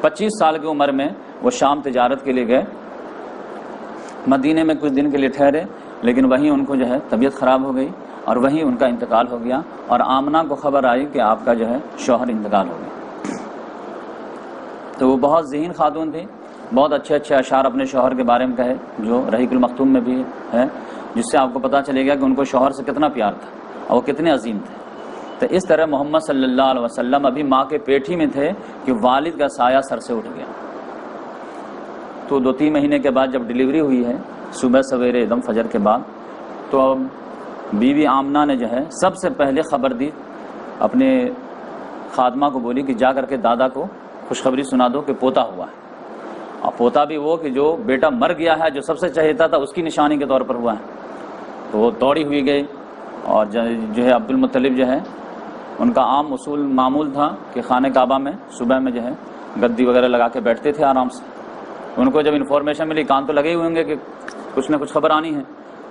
25 سال کی عمر میں وہ شام تجارت کے لیے گئے، مدینے میں کچھ دن کے لیے ٹھہرے، لیکن وہیں ان کو جو ہے طبیعت خراب ہو گئی، اور وہیں ان کا انتقال ہو گیا، اور آمنہ کو خبر آئی کہ آپ کا جو ہے شوہر انتقال ہو گیا۔ تو وہ بہت ذہین خاتون تھی، بہت اچھے اشعار اپنے شوہر کے بارے میں کہے، جو رحیق المختوم میں بھی ہے، جس سے آپ کو پتہ چلے گا کہ ان کو شوہر سے کتنا پیار تھا اور وہ کتنے عظیم تھے۔ تو اس طرح محمد صلی اللہ علیہ وسلم ابھی ماں کے پیٹ ہی میں تھے کہ والد کا سایہ سر سے اٹھ گیا۔ تو 2-3 مہینے کے بعد جب ڈیلیوری ہوئی ہے، صبح سویرے ایک دم فجر کے بعد، تو اب بیوی آمنہ نے جو ہے سب سے پہلے خبر دی، اپنے خادمہ کو بولی کہ جا کر کے دادا کو خوشخبری سنا دو کہ پوتا ہوا ہے، اور پوتا بھی وہ کہ جو بیٹا مر گیا ہے، جو سب سے چہیتا تھا، اس کی نشانی کے طور پر ہوا ہے۔ تو وہ دوڑی ہوئی گئی، اور جو ہے عبد المطلب جو ہے، ان کا عام اصول معمول تھا کہ خانہ کعبہ میں صبح میں جو ہے گدی وغیرہ لگا کے بیٹھتے تھے آرام سے۔ ان کو جب انفارمیشن ملی، کان تو لگے ہوئے ہوں گے کہ کچھ نہ کچھ خبر آنی ہے،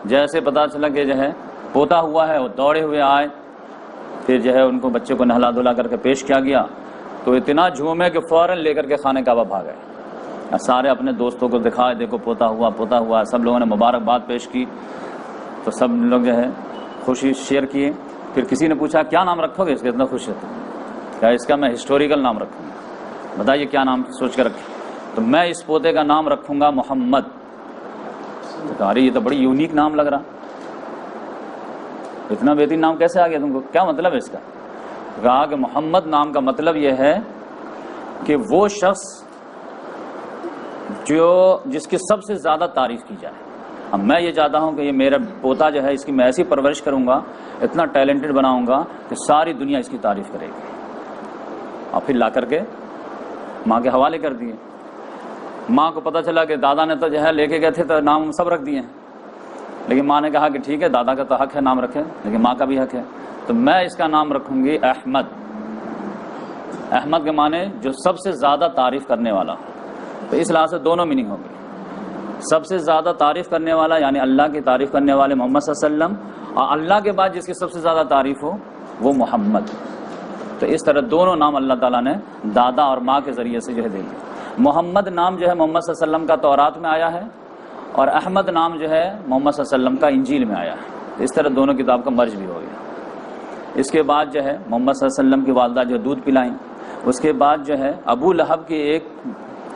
جیسے پتہ چلا کہ جو ہے پوتا ہوا ہے، وہ دوڑے ہوئے آئے، پھر جو ہے ان کو بچے کو نہلا دھلا کر کے پیش کیا گیا، تو اتنا جھومے کہ فوراً لے کر کے خانہ کعبہ بھاگ گئے، سارے اپنے دوستوں کو دکھائے، دیکھو پوتا ہوا، سب لوگوں نے مبارکباد پیش کی، تو سب لوگ جو ہے خوشی شیئر کیے۔ پھر کسی نے پوچھا کیا نام رکھو گے اس کے، اتنا خوش ہے کیا اس کا میں ہسٹوریکل نام رکھوں گا، بتائیے کیا نام سوچ کے رکھیں؟ تو میں اس پوتے کا نام رکھوں گا محمد۔ ارے یہ تو بڑی یونیک نام لگ رہا، اتنا بہترین نام کیسے آ گیا تم کو، کیا مطلب ہے اس کا؟ کہا کہ محمد نام کا مطلب یہ ہے کہ وہ شخص جس کی سب سے زیادہ تعریف کی جائے۔ اب میں یہ چاہتا ہوں کہ یہ میرا پوتا جو ہے، اس کی میں ایسی پرورش کروں گا، اتنا ٹیلنٹڈ بناؤں گا کہ ساری دنیا اس کی تعریف کرے گی۔ اور پھر لا کر کے ماں کے حوالے کر دیے۔ ماں کو پتہ چلا کہ دادا نے تو جو ہے لے کے گئے تھے تو نام سب رکھ دیے ہیں، لیکن ماں نے کہا کہ ٹھیک ہے، دادا کا تو حق ہے نام رکھے، لیکن ماں کا بھی حق ہے، تو میں اس کا نام رکھوں گی احمد۔ احمد کے معنی جو سب سے زیادہ تعریف کرنے والا، تو اس لحاظ سے دونوں میننگ ہوگی، سب سے زیادہ تعریف کرنے والا یعنی اللہ کی تعریف کرنے والے محمد صلی اللہ علیہ وسلم، اور اللہ کے بعد جس کی سب سے زیادہ تعریف ہو وہ محمد۔ تو اس طرح دونوں نام اللہ تعالیٰ نے دادا اور ماں کے ذریعے سے جو ہے دے دیا۔ محمد نام جو ہے محمد صلی اللہ علیہ وسلم کا تورات میں آیا ہے، اور احمد نام جو ہے محمد صلی اللہ علیہ وسلم کا انجیل میں آیا ہے۔ اس طرح دونوں کتاب کا مرج بھی ہو گیا۔ اس کے بعد جو ہے محمد صلی اللہ علیہ وسلم کی والدہ جو دودھ پلائیں، اس کے بعد جو ہے ابو لہب کی ایک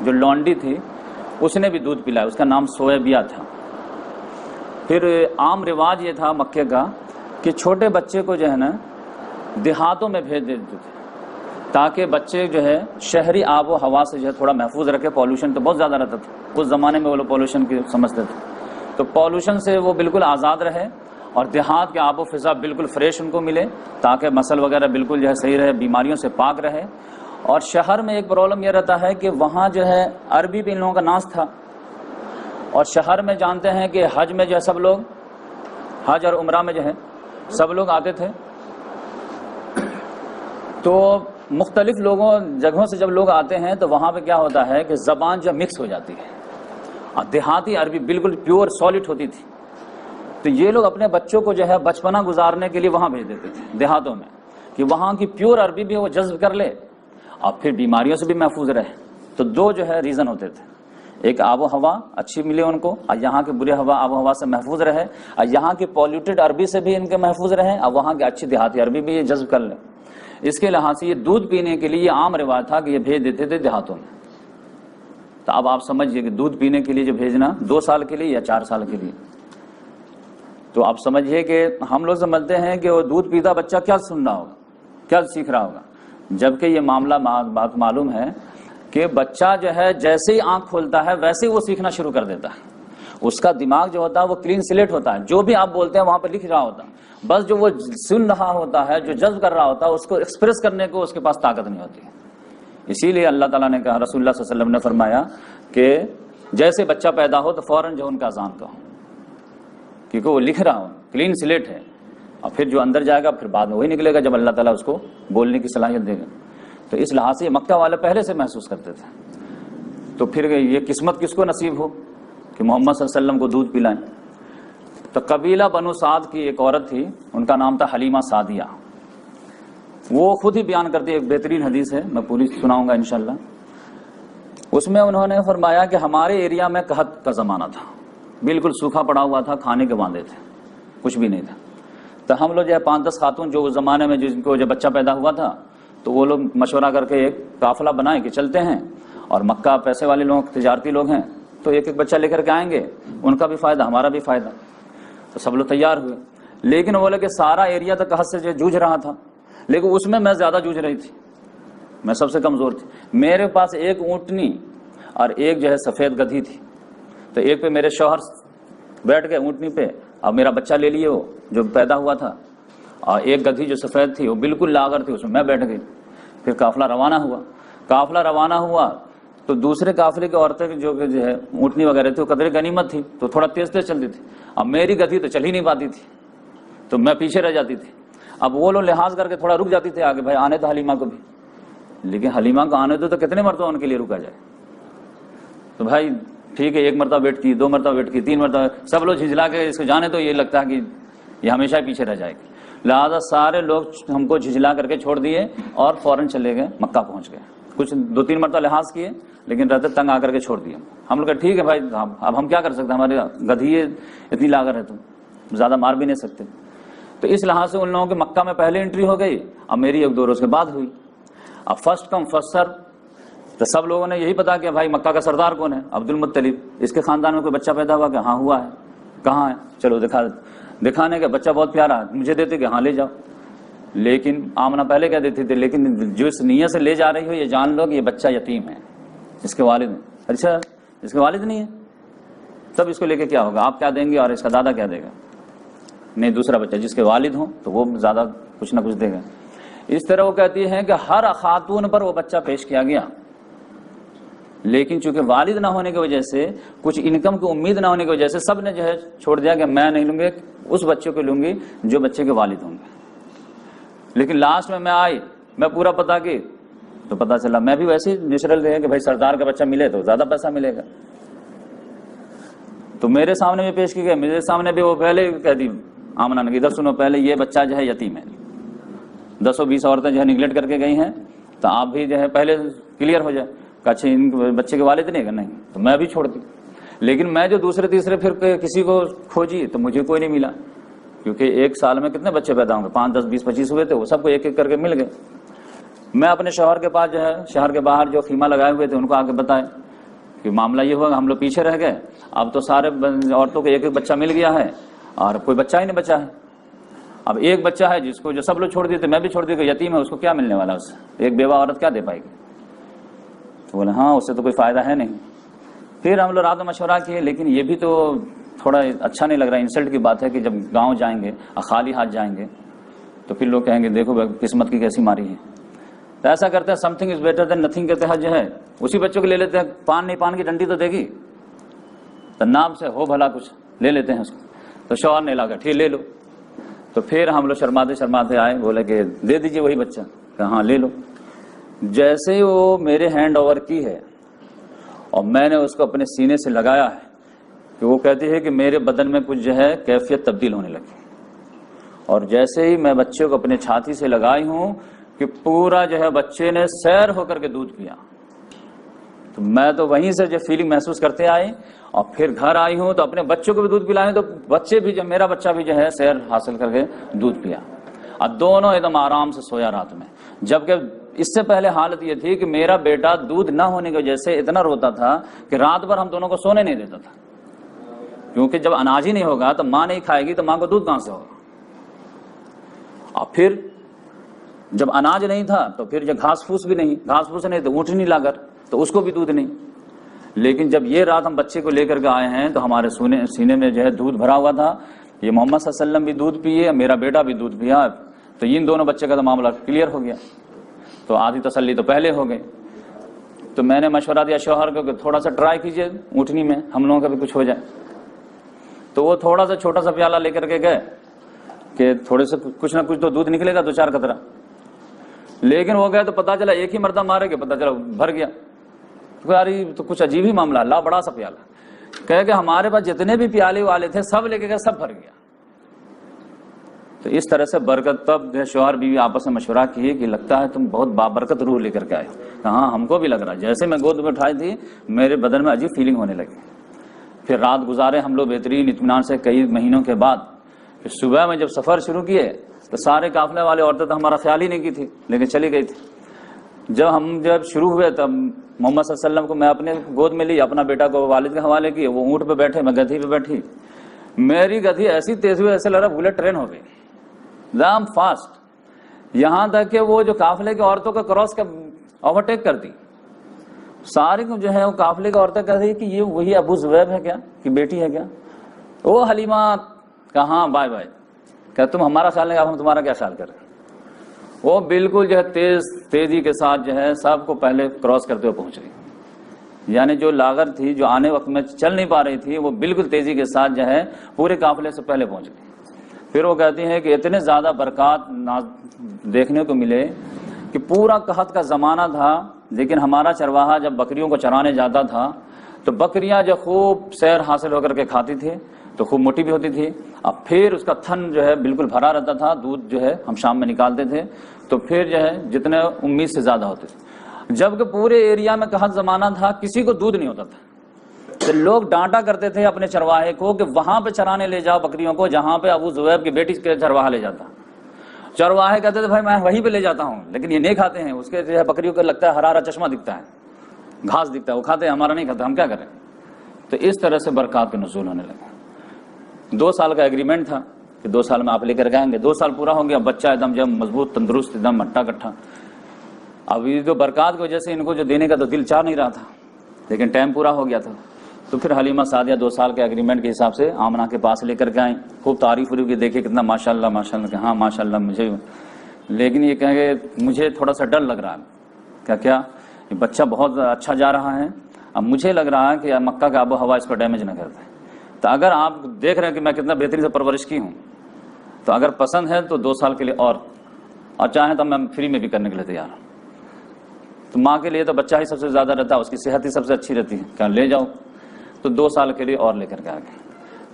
جو لونڈی تھی، اس نے بھی دودھ پلایا، اس کا نام سویبیہ تھا۔ پھر عام رواج یہ تھا مکے کا کہ چھوٹے بچے کو جو ہے نا دیہاتوں میں بھیج دیتے تھے، تاکہ بچے جو ہے شہری آب و ہوا سے جو ہے تھوڑا محفوظ رکھے. پالوشن تو بہت زیادہ رہتا تھا اس زمانے میں، وہ لوگ پالوشن کی سمجھتے تھے. تو پالوشن سے وہ بالکل آزاد رہے اور دیہات کے آب و فضا بالکل فریش ان کو ملے، تاکہ مسل وغیرہ بالکل جو ہے صحیح رہے، بیماریوں سے پاک رہے. اور شہر میں ایک پرابلم یہ رہتا ہے کہ وہاں جو ہے عربی بھی ان لوگوں کا ناس تھا. اور شہر میں جانتے ہیں کہ حج میں جو ہے سب لوگ، حج اور عمرہ میں جو ہے سب لوگ آتے تھے. تو مختلف جگہوں سے جب لوگ آتے ہیں تو وہاں پہ کیا ہوتا ہے کہ زبان جو مکس ہو جاتی ہے. دیہاتی عربی بالکل پیور سالڈ ہوتی تھی. تو یہ لوگ اپنے بچوں کو جو ہے بچپنا گزارنے کے لیے وہاں بھیج دیتے تھے دیہاتوں میں، کہ وہاں کی پیور عربی بھی وہ جذب کر لے اور پھر بیماریوں سے بھی محفوظ رہے. تو دو جو ہے ریزن ہوتے تھے، ایک آب و ہوا اچھی ملے ان کو، اور یہاں کے برے آب و ہوا سے محفوظ رہے، اور یہاں کی پولیوٹڈ عربی سے بھی ان کے محفوظ رہے، اور وہاں کی اچھی دیہاتی عربی بھی یہ جذب کر لیں. اس کے لحاظ سے یہ دودھ پینے کے لیے یہ عام رواج تھا کہ یہ بھیج دیتے تھے دیہاتوں میں. تو اب آپ سمجھئے کہ دودھ پینے کے لیے جو بھیجنا 2 سال کے لیے یا 4 سال کے لیے، تو آپ سمجھئے کہ ہم لوگ سمجھتے ہیں کہ وہ دودھ پیتا بچہ کیا سن رہا ہوگا، کیا سیکھ رہا ہوگا، جبکہ یہ معاملہ بات معلوم ہے کہ بچہ جو ہے جیسے ہی آنکھ کھولتا ہے ویسے ہی وہ سیکھنا شروع کر دیتا ہے. اس کا دماغ جو ہوتا ہے وہ کلین سلیٹ ہوتا ہے، جو بھی آپ بولتے ہیں وہاں پہ لکھ رہا ہوتا ہے، بس جو وہ سن رہا ہوتا ہے، جو جذب کر رہا ہوتا ہے، اس کو ایکسپریس کرنے کو اس کے پاس طاقت نہیں ہوتی ہے. اسی لیے اللہ تعالیٰ نے کہا، رسول اللہ صلی اللہ علیہ وسلم نے فرمایا کہ جیسے بچہ پیدا ہو تو فوراً جو ان کا اذان کہو، کیونکہ وہ لکھ رہا ہو، کلین سلیٹ ہے، اور پھر جو اندر جائے گا پھر بعد میں وہی نکلے گا جب اللہ تعالیٰ اس کو بولنے کی صلاحیت دے گا. تو اس لحاظ سے مکہ والے پہلے سے محسوس کرتے تھے. تو پھر یہ قسمت کس کو نصیب ہو کہ محمد صلی اللہ علیہ وسلم کو دودھ پلائیں. تو قبیلہ بنو سعد کی ایک عورت تھی، ان کا نام تھا حلیمہ سعدیہ. وہ خود ہی بیان کرتی ہے، ایک بہترین حدیث ہے، میں پوری سناؤں گا انشاءاللہ. اس میں انہوں نے فرمایا کہ ہمارے ایریا میں قحط کا زمانہ تھا، بالکل سوکھا پڑا ہوا تھا، کھانے کے باندھے تھے، کچھ بھی نہیں تھا. تو ہم لوگ جو ہے 5-10 خاتون جو اس زمانے میں جن کو جب بچہ پیدا ہوا تھا، تو وہ لوگ مشورہ کر کے ایک قافلہ بنائے کہ چلتے ہیں، اور مکہ پیسے والے لوگ، تجارتی لوگ ہیں، تو ایک ایک بچہ لے کر کے آئیں گے، ان کا بھی فائدہ ہمارا بھی فائدہ. تو سب لوگ تیار ہوئے. لیکن وہ بولے کہ سارا ایریا تو قحط سے جوجھ رہا تھا، لیکن اس میں زیادہ جوجھ رہی تھی، میں سب سے کمزور تھی. میرے پاس ایک اونٹنی اور ایک جو ہے سفید گدھی تھی. تو ایک پہ میرے شوہر بیٹھ گئے اونٹنی پہ، اور میرا بچہ لے لیے وہ جو پیدا ہوا تھا، اور ایک گدھی جو سفید تھی وہ بالکل لاغر تھی، اس میں بیٹھ گئی. پھر قافلہ روانہ ہوا تو دوسرے قافلے کی عورتیں جو ہے اونٹنی وغیرہ تھی وہ قدرے غنیمت تھی، تو تھوڑا تیز چلتی تھی. اب میری گدھی تو چل ہی نہیں پاتی تھی، تو میں پیچھے رہ جاتی تھی. اب وہ لوگ لحاظ کر کے تھوڑا رک جاتی تھے آگے، بھائی آنے تو حلیمہ کو بھی، لیکن حلیمہ کو آنے تو کتنے مرتبہ ان کے لیے رکا جائے. تو بھائی ٹھیک ہے، 1 مرتبہ ویٹ کی، 2 مرتبہ ویٹ کی، 3 مرتبہ، سب لوگ جھجلا کے اس کو جانے تو یہ لگتا ہے کہ یہ ہمیشہ پیچھے رہ جائے گی. لہٰذا سارے لوگ ہم کو جھجلا کر کے چھوڑ دیے اور فوراً چلے گئے، مکہ پہنچ گئے. کچھ 2-3 مرتبہ لحاظ کیے لیکن رہتے تنگ آ کر کے چھوڑ دیے. ہم لوگ کہ ٹھیک ہے بھائی، اب ہم کیا کر سکتے ہیں، ہمارے گدھی اتنی لاغر ہے، تم زیادہ مار بھی نہیں سکتے. تو اس لحاظ سے ان لوگوں کے مکہ میں پہلے انٹری ہو گئی، اب میری 1-2 روز کے بعد ہوئی. اب فرسٹ کم فرسٹ سرو. تو سب لوگوں نے یہی پتا کہ بھائی مکہ کا سردار کون ہے، عبد المطلب. اس کے خاندان میں کوئی بچہ پیدا ہوا کہ ہاں ہوا ہے، کہاں ہے، چلو دکھانے کا بچہ بہت پیارا ہے، مجھے دیتے کہ ہاں لے جاؤ. لیکن آمنہ پہلے کہہ دیتی تھی، لیکن جو اس نیت سے لے جا رہی ہو یہ جان لو کہ یہ بچہ یتیم ہے، اس کے والد ہیں. اچھا اس کے والد نہیں ہے، تب اس کو لے کے کیا ہوگا، آپ کیا دیں گے اور اس کا دادا کیا دے گا. نہیں، دوسرا بچہ جس کے والد ہوں تو وہ زیادہ کچھ نہ کچھ دے گا. اس طرح وہ کہتی ہے کہ ہر خاتون پر وہ بچہ پیش کیا گیا، لیکن چونکہ والد نہ ہونے کی وجہ سے، کچھ انکم کی امید نہ ہونے کی وجہ سے سب نے جو ہے چھوڑ دیا کہ میں نہیں لوں گی، اس بچے کو لوں گی جو بچے کے والد ہوں گے. لیکن لاسٹ میں آئی، میں پورا پتا کی تو پتا چلا میں بھی ویسے ہی نیچرل رہے کہ بھائی سردار کا بچہ ملے تو زیادہ پیسہ ملے گا. تو میرے سامنے بھی پیش کی گئی، میرے سامنے بھی وہ پہلے کہہ دی آمنہ نے، ادھر سنو، پہلے یہ بچہ جو ہے یتیم ہے. 10-20 عورتیں جو ہے نگلیکٹ کر کے گئی ہیں، تو آپ بھی جو ہے پہلے کلیئر ہو جائے. اچھا ان بچے کے والد نہیں، نہیں تو میں بھی چھوڑ دی. لیکن میں جو دوسرے تیسرے پھر کسی کو کھوجی تو مجھے کوئی نہیں ملا، کیونکہ 1 سال میں کتنے بچے پیدا ہوں گے، 5, 10, 20, 25 ہوئے تھے، وہ سب کو ایک ایک کر کے مل گئے. میں اپنے شوہر کے پاس جو ہے شہر کے باہر جو خیمہ لگائے ہوئے تھے ان کو آ کے بتائے کہ معاملہ یہ ہوا، ہم لوگ پیچھے رہ گئے، اب تو سارے عورتوں کو ایک ایک بچہ مل گیا ہے اور کوئی بچہ ہی نہیں بچا ہے. اب ایک بچہ ہے جس کو جو سب لوگ چھوڑ دیتے، میں بھی چھوڑ دی، یتیم ہے، اس کو کیا ملنے والا اس سے؟ ایک بیوہ عورت کیا دے پائے گی؟ تو بولے ہاں اس سے تو کوئی فائدہ ہے نہیں۔ پھر ہم لوگ رات میں مشورہ کیے، لیکن یہ بھی تو تھوڑا اچھا نہیں لگ رہا، انسلٹ کی بات ہے کہ جب گاؤں جائیں گے اور خالی ہاتھ جائیں گے تو پھر لوگ کہیں گے دیکھو قسمت کی کیسی ماری ہے۔ تو ایسا کرتے ہیں some thing is better than nothing کے تحت جو ہے اسی بچوں کو لے لیتے ہیں، پان نہیں پان کی ڈنڈی تو دے گی، تو نام سے ہو بھلا کچھ لے لیتے ہیں اس کو۔ تو شوہر نے لاگا ٹھیک لے لو۔ تو پھر ہم لوگ شرماتے آئے، بولے کہ دے دیجئے وہی بچہ، کہ ہاں لے لو۔ جیسے ہی وہ میرے ہینڈ اوور کی ہے اور میں نے اس کو اپنے سینے سے لگایا ہے کہ وہ کہتی ہے کہ میرے بدن میں کچھ جو ہے کیفیت تبدیل ہونے لگی، اور جیسے ہی میں بچے کو اپنے چھاتی سے لگائی ہوں کہ پورا جو ہے بچے نے سیر ہو کر کے دودھ پیا۔ تو میں تو وہیں سے جو فیلنگ محسوس کرتے آئے، اور پھر گھر آئی ہوں تو اپنے بچوں کو بھی دودھ پلائیں، تو بچے بھی جو میرا بچہ بھی جو ہے سیر حاصل کر کے دودھ پیا، اور دونوں ایک دم آرام سے سویا رات میں۔ جبکہ اس سے پہلے حالت یہ تھی کہ میرا بیٹا دودھ نہ ہونے کی وجہ سے اتنا روتا تھا کہ رات بھر ہم دونوں کو سونے نہیں دیتا تھا، کیونکہ جب اناج ہی نہیں ہوگا تو ماں نہیں کھائے گی تو ماں کو دودھ کہاں سے ہوگا۔ اور پھر جب اناج نہیں تھا تو پھر جب گھاس پھوس نہیں تو اونٹنی لا کر تو اس کو بھی دودھ نہیں۔ لیکن جب یہ رات ہم بچے کو لے کر کے آئے ہیں تو ہمارے سینے میں جو ہے دودھ بھرا ہوا تھا، یہ محمد صلی اللہ علیہ وسلم بھی دودھ پیے، میرا بیٹا بھی دودھ پیا، تو ان دونوں بچے کا تو معاملہ کلیئر ہو گیا، تو آدھی تسلی تو پہلے ہو گئی۔ تو میں نے مشورہ دیا شوہر کو کہ تھوڑا سا ٹرائی کیجئے اونٹنی میں، ہم لوگوں کا بھی کچھ ہو جائے۔ تو وہ تھوڑا سا چھوٹا سا پیالہ لے کر کے گئے کہ تھوڑے سے کچھ نہ کچھ تو دودھ نکلے گا، 2-4 قطرہ، لیکن وہ گئے تو پتا چلا ایک ہی مرتبہ مارے گے، پتا چلا بھر گیا۔ تو یار یہ تو کچھ عجیب ہی معاملہ، اللہ بڑا سا پیالہ، کہے کہ ہمارے پاس جتنے بھی پیالے والے تھے سب لے کے گئے، سب بھر گیا۔ تو اس طرح سے برکت، تب جو شوہر بیوی آپس میں مشورہ کیے کہ لگتا ہے تم بہت بابرکت روح لے کر کے آئے ہو۔ ہاں ہم کو بھی لگ رہا ہے، جیسے میں گود میں اٹھائی تھی میرے بدن میں عجیب فیلنگ ہونے لگی۔ پھر رات گزارے ہم لوگ بہترین اطمینان سے کئی مہینوں کے بعد۔ پھر صبح میں جب سفر شروع کیے تو سارے قافلے والے عورتیں تو ہمارا خیال ہی نہیں کی تھی، لیکن چلی گئی تھی۔ جب شروع ہوئے تب محمد صلی اللہ علیہ وسلم کو میں اپنے گود میں لی، اپنا بیٹا کو والد کے حوالے کیے، وہ اونٹ پہ بیٹھے، میں گدھی پہ بیٹھی۔ میری گدھی ایسی تیز ہوئی ایسے لگ رہا بلٹ ٹرین ہو گئی، دام فاسٹ، یہاں تک کہ وہ جو قافلے کی عورتوں کو کراس کر اوورٹیک کر دی۔ ساری کو جو ہے وہ قافلے کی عورتیں کہہ رہی کہ یہ وہی ابو زبیب ہے کیا، کہ بیٹی ہے کیا؟ وہ حلیمہ کہاں بائے بائے، کہ تم ہمارا خیال نہیں، اب ہم تمہارا کیا خیال کریں۔ وہ بالکل جو ہے تیزی کے ساتھ جو ہے سب کو پہلے کراس کرتے ہوئے پہنچ گئی، یعنی جو لاغر تھی، جو آنے وقت میں چل نہیں پا رہی تھی، وہ بالکل تیزی کے ساتھ جو ہے پورے قافلے سے پہلے پہنچ گئی۔ پھر وہ کہتی ہیں کہ اتنے زیادہ برکات دیکھنے کو ملے کہ پورا قحط کا زمانہ تھا، لیکن ہمارا چرواہا جب بکریوں کو چرانے جاتا تھا تو بکریاں جو خوب سیر حاصل ہو کر کے کھاتی تھی تو خوب موٹی بھی ہوتی تھی، اب پھر اس کا تھن جو ہے بالکل بھرا رہتا تھا، دودھ جو ہے ہم شام میں نکالتے تھے تو پھر جو ہے جتنے امید سے زیادہ ہوتے تھے۔ جبکہ پورے ایریا میں قحط زمانہ تھا، کسی کو دودھ نہیں ہوتا تھا، تو لوگ ڈانٹا کرتے تھے اپنے چرواہے کو کہ وہاں پہ چرانے لے جاؤ بکریوں کو جہاں پہ ابو زبیب کی بیٹی کے چرواہا لے جاتا۔ چرواہے کہتے تھے بھائی میں وہیں پہ لے جاتا ہوں، لیکن یہ نہیں کھاتے ہیں، اس کے جو ہے بکریوں کو لگتا ہے ہرا ہرا چشمہ دکھتا ہے، گھاس دکھتا ہے، وہ کھاتے ہیں، ہمارا نہیں کھاتا، ہم کیا کریں۔ تو اس طرح سے برکات کے نزول ہونے لگے۔ 2 سال کا ایگریمنٹ تھا کہ 2 سال میں آپ لے کر گئیں گے، 2 سال پورا ہو گیا، بچہ ایک دم جب مضبوط تندرست ایک دم ہٹا کٹھا۔ اب یہ جو برکات کی وجہ سے ان کو جو دینے کا تو دل چاہ نہیں رہا تھا، لیکن ٹائم پورا ہو گیا تھا۔ تو پھر حلیمہ سعدیہ 2 سال کے ایگریمنٹ کے حساب سے آمنہ کے پاس لے کر کے آئیں، خوب تعریف ہوئی کہ دیکھیں کتنا ماشاءاللہ ماشاءاللہ، کہ ہاں ماشاءاللہ مجھے، لیکن یہ کہیں گے مجھے تھوڑا سا ڈر لگ رہا ہے، کیا یہ بچہ بہت اچھا جا رہا ہے، اب مجھے لگ رہا ہے کہ مکہ کا آب و ہوا اس کو ڈیمیج نہ کر دے، تو اگر آپ دیکھ رہے ہیں کہ میں کتنا بہترین سے پرورش کی ہوں، تو اگر پسند ہے تو 2 سال کے لیے اور چاہیں تو میں فری میں بھی کرنے کے لیے تیار ہوں۔ تو ماں کے لیے تو بچہ ہی سب سے زیادہ رہتا ہے، اس کی صحت ہی سب سے اچھی رہتی ہے، کیا لے جاؤ۔ تو 2 سال کے لیے اور لے کر کے آ گئے۔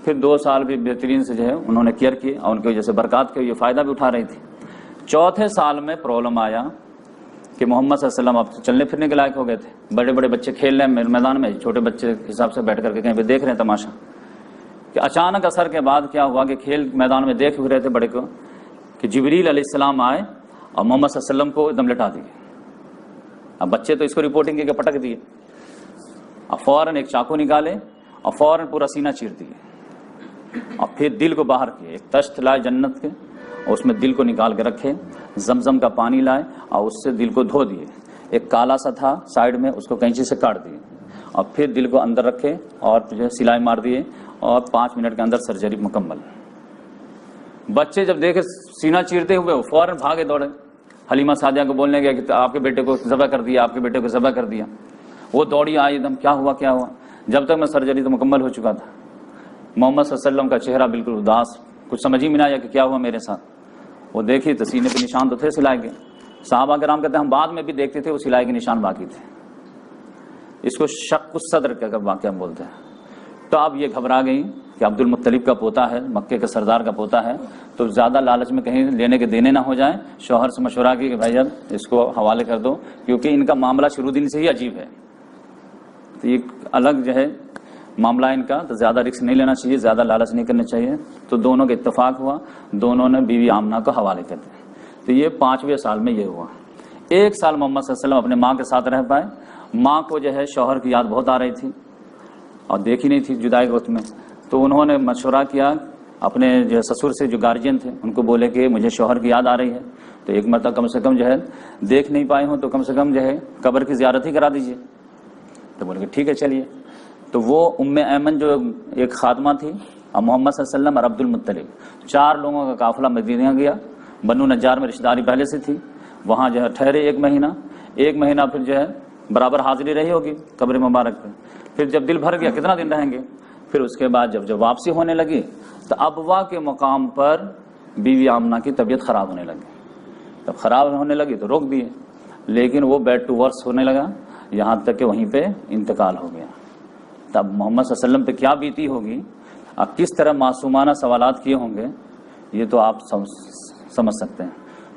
پھر 2 سال بھی بہترین سے جو ہے انہوں نے کیئر کی، اور ان کی وجہ سے برکات کے یہ فائدہ بھی اٹھا رہی تھی۔ 4تھے سال میں پرابلم آیا کہ محمد صلی اللہ علیہ وسلم اب چلنے پھرنے کے لائق ہو گئے تھے، بڑے بڑے بچے کھیل رہے ہیں میدان میں، چھوٹے بچے کے حساب سے بیٹھ کر کے کہیں پہ دیکھ رہے ہیں تماشا، کہ اچانک اثر کے بعد کیا ہوا کہ کھیل میدان میں دیکھ رہے تھے بڑے کو کہ جبریل علیہ السلام آئے اور محمد صلی اللہ علیہ وسلم کو ایک دم لٹا دیے۔ اب بچے تو اس کو رپورٹنگ کے پٹک دیے، اب فوراً ایک چاقو نکالے اور فوراً پورا سینہ چیر دیے، اور پھر دل کو باہر کیے، ایک تشت لائے جنت کے اور اس میں دل کو نکال کے رکھے، زمزم کا پانی لائے اور اس سے دل کو دھو دیے، ایک کالا سا تھا سائڈ میں، اس کو کینچی سے کاٹ دیے، اور پھر دل کو اندر رکھے اور جو ہے سلائی مار دیے، اور 5 منٹ کے اندر سرجری مکمل۔ بچے جب دیکھے سینہ چیرتے ہوئے وہ فوراً بھاگے دوڑے، حلیمہ سعدیہ کو بولنے گیا کہ آپ کے بیٹے کو ذبح کر دیا، آپ کے بیٹے کو ذبح کر دیا۔ وہ دوڑی آئی ایک دم، کیا ہوا کیا ہوا؟ جب تک میں سرجری تو مکمل ہو چکا تھا۔ محمد صلی اللہ علیہ وسلم کا چہرہ بالکل اداس، کچھ سمجھ ہی میں نہ آیا کہ کیا ہوا میرے ساتھ۔ وہ دیکھی تو سینے پہ نشان تو تھے سلائی کے، صحابہ کرام کہتے ہیں ہم بعد میں بھی دیکھتے تھے وہ سلائی کے نشان باقی تھے۔ اس کو شق الصدر کا واقعہ بولتے ہیں۔ تو اب یہ گھبرا گئی کہ عبد المطلب کا پوتا ہے، مکے کے سردار کا پوتا ہے، تو زیادہ لالچ میں کہیں لینے کے دینے نہ ہو جائیں۔ شوہر سے مشورہ کی کہ بھائی اب اس کو حوالے کر دو، کیونکہ ان کا معاملہ شروع دن سے ہی عجیب ہے، تو یہ الگ جو ہے معاملہ ان کا، تو زیادہ رسک نہیں لینا چاہیے، زیادہ لالچ نہیں کرنا چاہیے۔ تو دونوں کا اتفاق ہوا، دونوں نے بیوی آمنہ کو حوالے کر دیا۔ تو یہ 5ویں سال میں یہ ہوا۔ 1 سال محمد صلی اللہ علیہ وسلم اپنے ماں کے ساتھ رہ پائے۔ ماں کو جو ہے شوہر کی یاد بہت آ رہی تھی اور دیکھی نہیں تھی جدائی کے وقت میں، تو انہوں نے مشورہ کیا اپنے جو سسر سے، جو گارجین تھے ان کو بولے کہ مجھے شوہر کی یاد آ رہی ہے، تو ایک مرتبہ کم سے کم جو ہے دیکھ نہیں پائے ہوں تو کم سے کم جو ہے قبر کی زیارت ہی کرا دیجیے۔ تو بولے کہ ٹھیک ہے چلیے۔ تو وہ ایمن جو ایک خادمہ تھی، اور محمد صلی اللہ علیہ وسلم اور عبد المطلب، 4 لوگوں کا قافلہ مدینہ گیا۔ بنو نجار میں رشتہ داری پہلے سے تھی، وہاں جو ہے ٹھہرے 1 مہینہ۔ 1 مہینہ پھر جو ہے برابر حاضری رہی ہوگی قبر مبارک پہ۔ پھر جب دل بھر گیا کتنا دن رہیں گے، پھر اس کے بعد جب واپسی ہونے لگی تو ابوا کے مقام پر بیوی آمنہ کی طبیعت خراب ہونے لگی۔ جب خراب ہونے لگی تو روک دیے، لیکن وہ بیڈ ٹو ورس ہونے لگا، یہاں تک کہ وہیں پہ انتقال ہو گیا۔ تب محمد صلی اللہ علیہ وسلم پہ کیا بیتی ہوگی، اب کس طرح معصومانہ سوالات کیے ہوں گے، یہ تو آپ سمجھ سکتے ہیں۔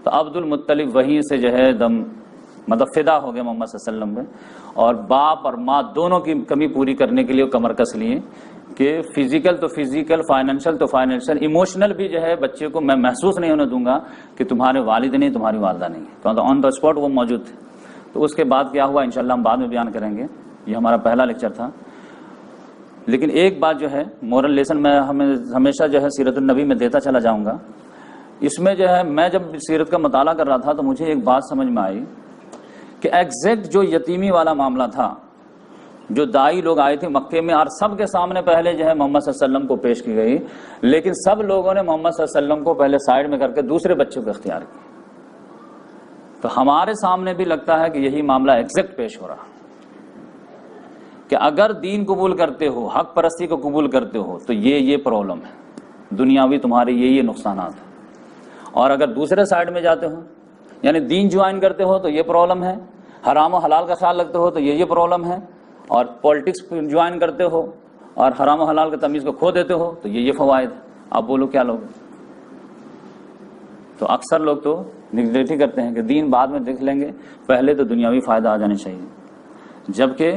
تو عبد المطلب وہیں سے جو ہے دم مطلب فدا ہو گیا محمد صلی اللہ علیہ وسلم پہ، اور باپ اور ماں دونوں کی کمی پوری کرنے کے لیے کمر کس لیے کہ فزیکل تو فزیکل، فائنینشیل تو فائنینشیل، ایموشنل بھی جو ہے بچے کو میں محسوس نہیں ہونے دوں گا کہ تمہارے والد نہیں، تمہاری والدہ نہیں، کیونکہ آن دا اسپاٹ وہ موجود تھے۔ تو اس کے بعد کیا ہوا انشاءاللہ ہم بعد میں بیان کریں گے، یہ ہمارا پہلا لیکچر تھا۔ لیکن ایک بات جو ہے مورل لیسن میں ہمیشہ جو ہے سیرت النبی میں دیتا چلا جاؤں گا۔ اس میں جو ہے میں جب سیرت کا مطالعہ کر رہا تھا تو مجھے ایک بات سمجھ میں آئی کہ ایگزیکٹ جو یتیمی والا معاملہ تھا، جو دائی لوگ آئے تھے مکے میں اور سب کے سامنے پہلے جو ہے محمد صلی اللہ علیہ وسلم کو پیش کی گئی، لیکن سب لوگوں نے محمد صلی اللہ علیہ وسلم کو پہلے سائڈ میں کر کے دوسرے بچے کو اختیار کیا۔ تو ہمارے سامنے بھی لگتا ہے کہ یہی معاملہ ایگزیکٹ پیش ہو رہا کہ اگر دین قبول کرتے ہو، حق پرستی کو قبول کرتے ہو تو یہ پرابلم ہے، دنیاوی تمہارے یہ نقصانات ہیں، اور اگر دوسرے سائڈ میں جاتے ہو یعنی دین جوائن کرتے ہو تو یہ پرابلم ہے، حرام و حلال کا خیال رکھتے ہو تو یہ پرابلم ہے، اور پولیٹکس جوائن کرتے ہو اور حرام و حلال کے تمیز کو کھو دیتے ہو تو یہ فوائد ہے۔ آپ بولو کیا لوگ؟ تو اکثر لوگ تو نگلیکٹ ہی کرتے ہیں کہ دین بعد میں دیکھ لیں گے، پہلے تو دنیاوی فائدہ آ جانے چاہیے۔ جبکہ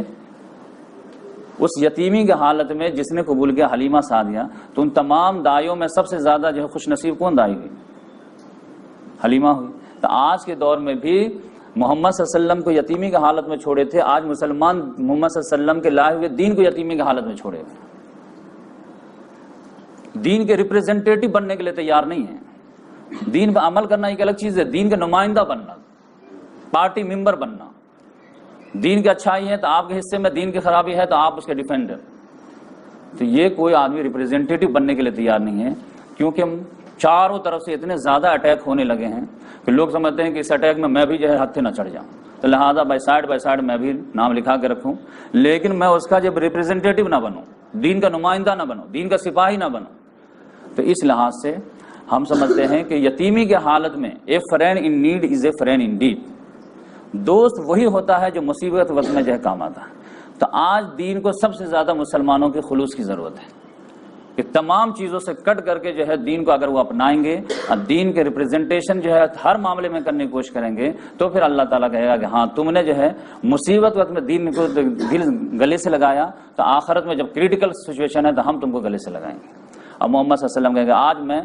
اس یتیمی کی حالت میں جس نے قبول کیا حلیمہ سعدیہ، تو ان تمام دائیوں میں سب سے زیادہ جو ہے خوش نصیب کون دائی ہوئی؟ حلیمہ ہوئی۔ تو آج کے دور میں بھی محمد صلی اللہ علیہ وسلم کو یتیمی کی حالت میں چھوڑے تھے، آج مسلمان محمد صلی اللہ علیہ وسلم کے لائے ہوئے دین کو یتیمی کی حالت میں چھوڑے ہوئے، دین کے ریپریزنٹیٹو بننے کے لیے تیار نہیں ہیں۔ دین پر عمل کرنا ایک الگ چیز ہے، دین کا نمائندہ بننا، پارٹی ممبر بننا۔ دین کی اچھائی ہے تو آپ کے حصے میں، دین کی خرابی ہے تو آپ اس کے ڈیفینڈر۔ تو یہ کوئی آدمی ریپریزنٹیٹو بننے کے لیے تیار نہیں ہے، کیونکہ ہم چاروں طرف سے اتنے زیادہ اٹیک ہونے لگے ہیں کہ لوگ سمجھتے ہیں کہ اس اٹیک میں بھی جو ہے ہتھے نہ چڑھ جاؤں، تو لہٰذا بائی سائڈ میں بھی نام لکھا کے رکھوں، لیکن میں اس کا جب ریپریزنٹیٹو نہ بنوں، دین کا نمائندہ نہ بنوں، دین کا سپاہی نہ بنوں۔ تو اس لحاظ سے ہم سمجھتے ہیں کہ یتیمی کی حالت میں a friend in need is a friend in deed, دوست وہی ہوتا ہے جو مصیبت وقت میں جو ہے کام آتا ہے۔ تو آج دین کو سب سے زیادہ مسلمانوں کے خلوص کی ضرورت ہے کہ تمام چیزوں سے کٹ کر کے جو ہے دین کو اگر وہ اپنائیں گے اور دین کے ریپریزنٹیشن جو ہے ہر معاملے میں کرنے کی کوشش کریں گے، تو پھر اللہ تعالیٰ کہے گا کہ ہاں تم نے جو ہے مصیبت وقت میں دین کو دل گلے سے لگایا، تو آخرت میں جب کریٹیکل سچویشن ہے تو ہم تم کو گلے سے لگائیں گے۔ اب محمد صلی اللہ علیہ وسلم کہے گا آج میں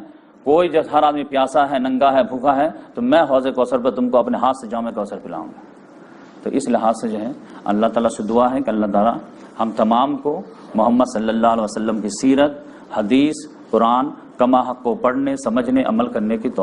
کوئی جب ہر آدمی پیاسا ہے، ننگا ہے، بھوکا ہے، تو میں حوض کوثر پر تم کو اپنے ہاتھ سے جام کوثر پلاؤں گا۔ تو اس لحاظ سے جو ہے اللہ تعالیٰ سے دعا ہے کہ اللہ تعالیٰ ہم تمام کو محمد صلی اللہ علیہ وسلم کی سیرت، حدیث، قرآن کما حق کو پڑھنے، سمجھنے، عمل کرنے کی توفیق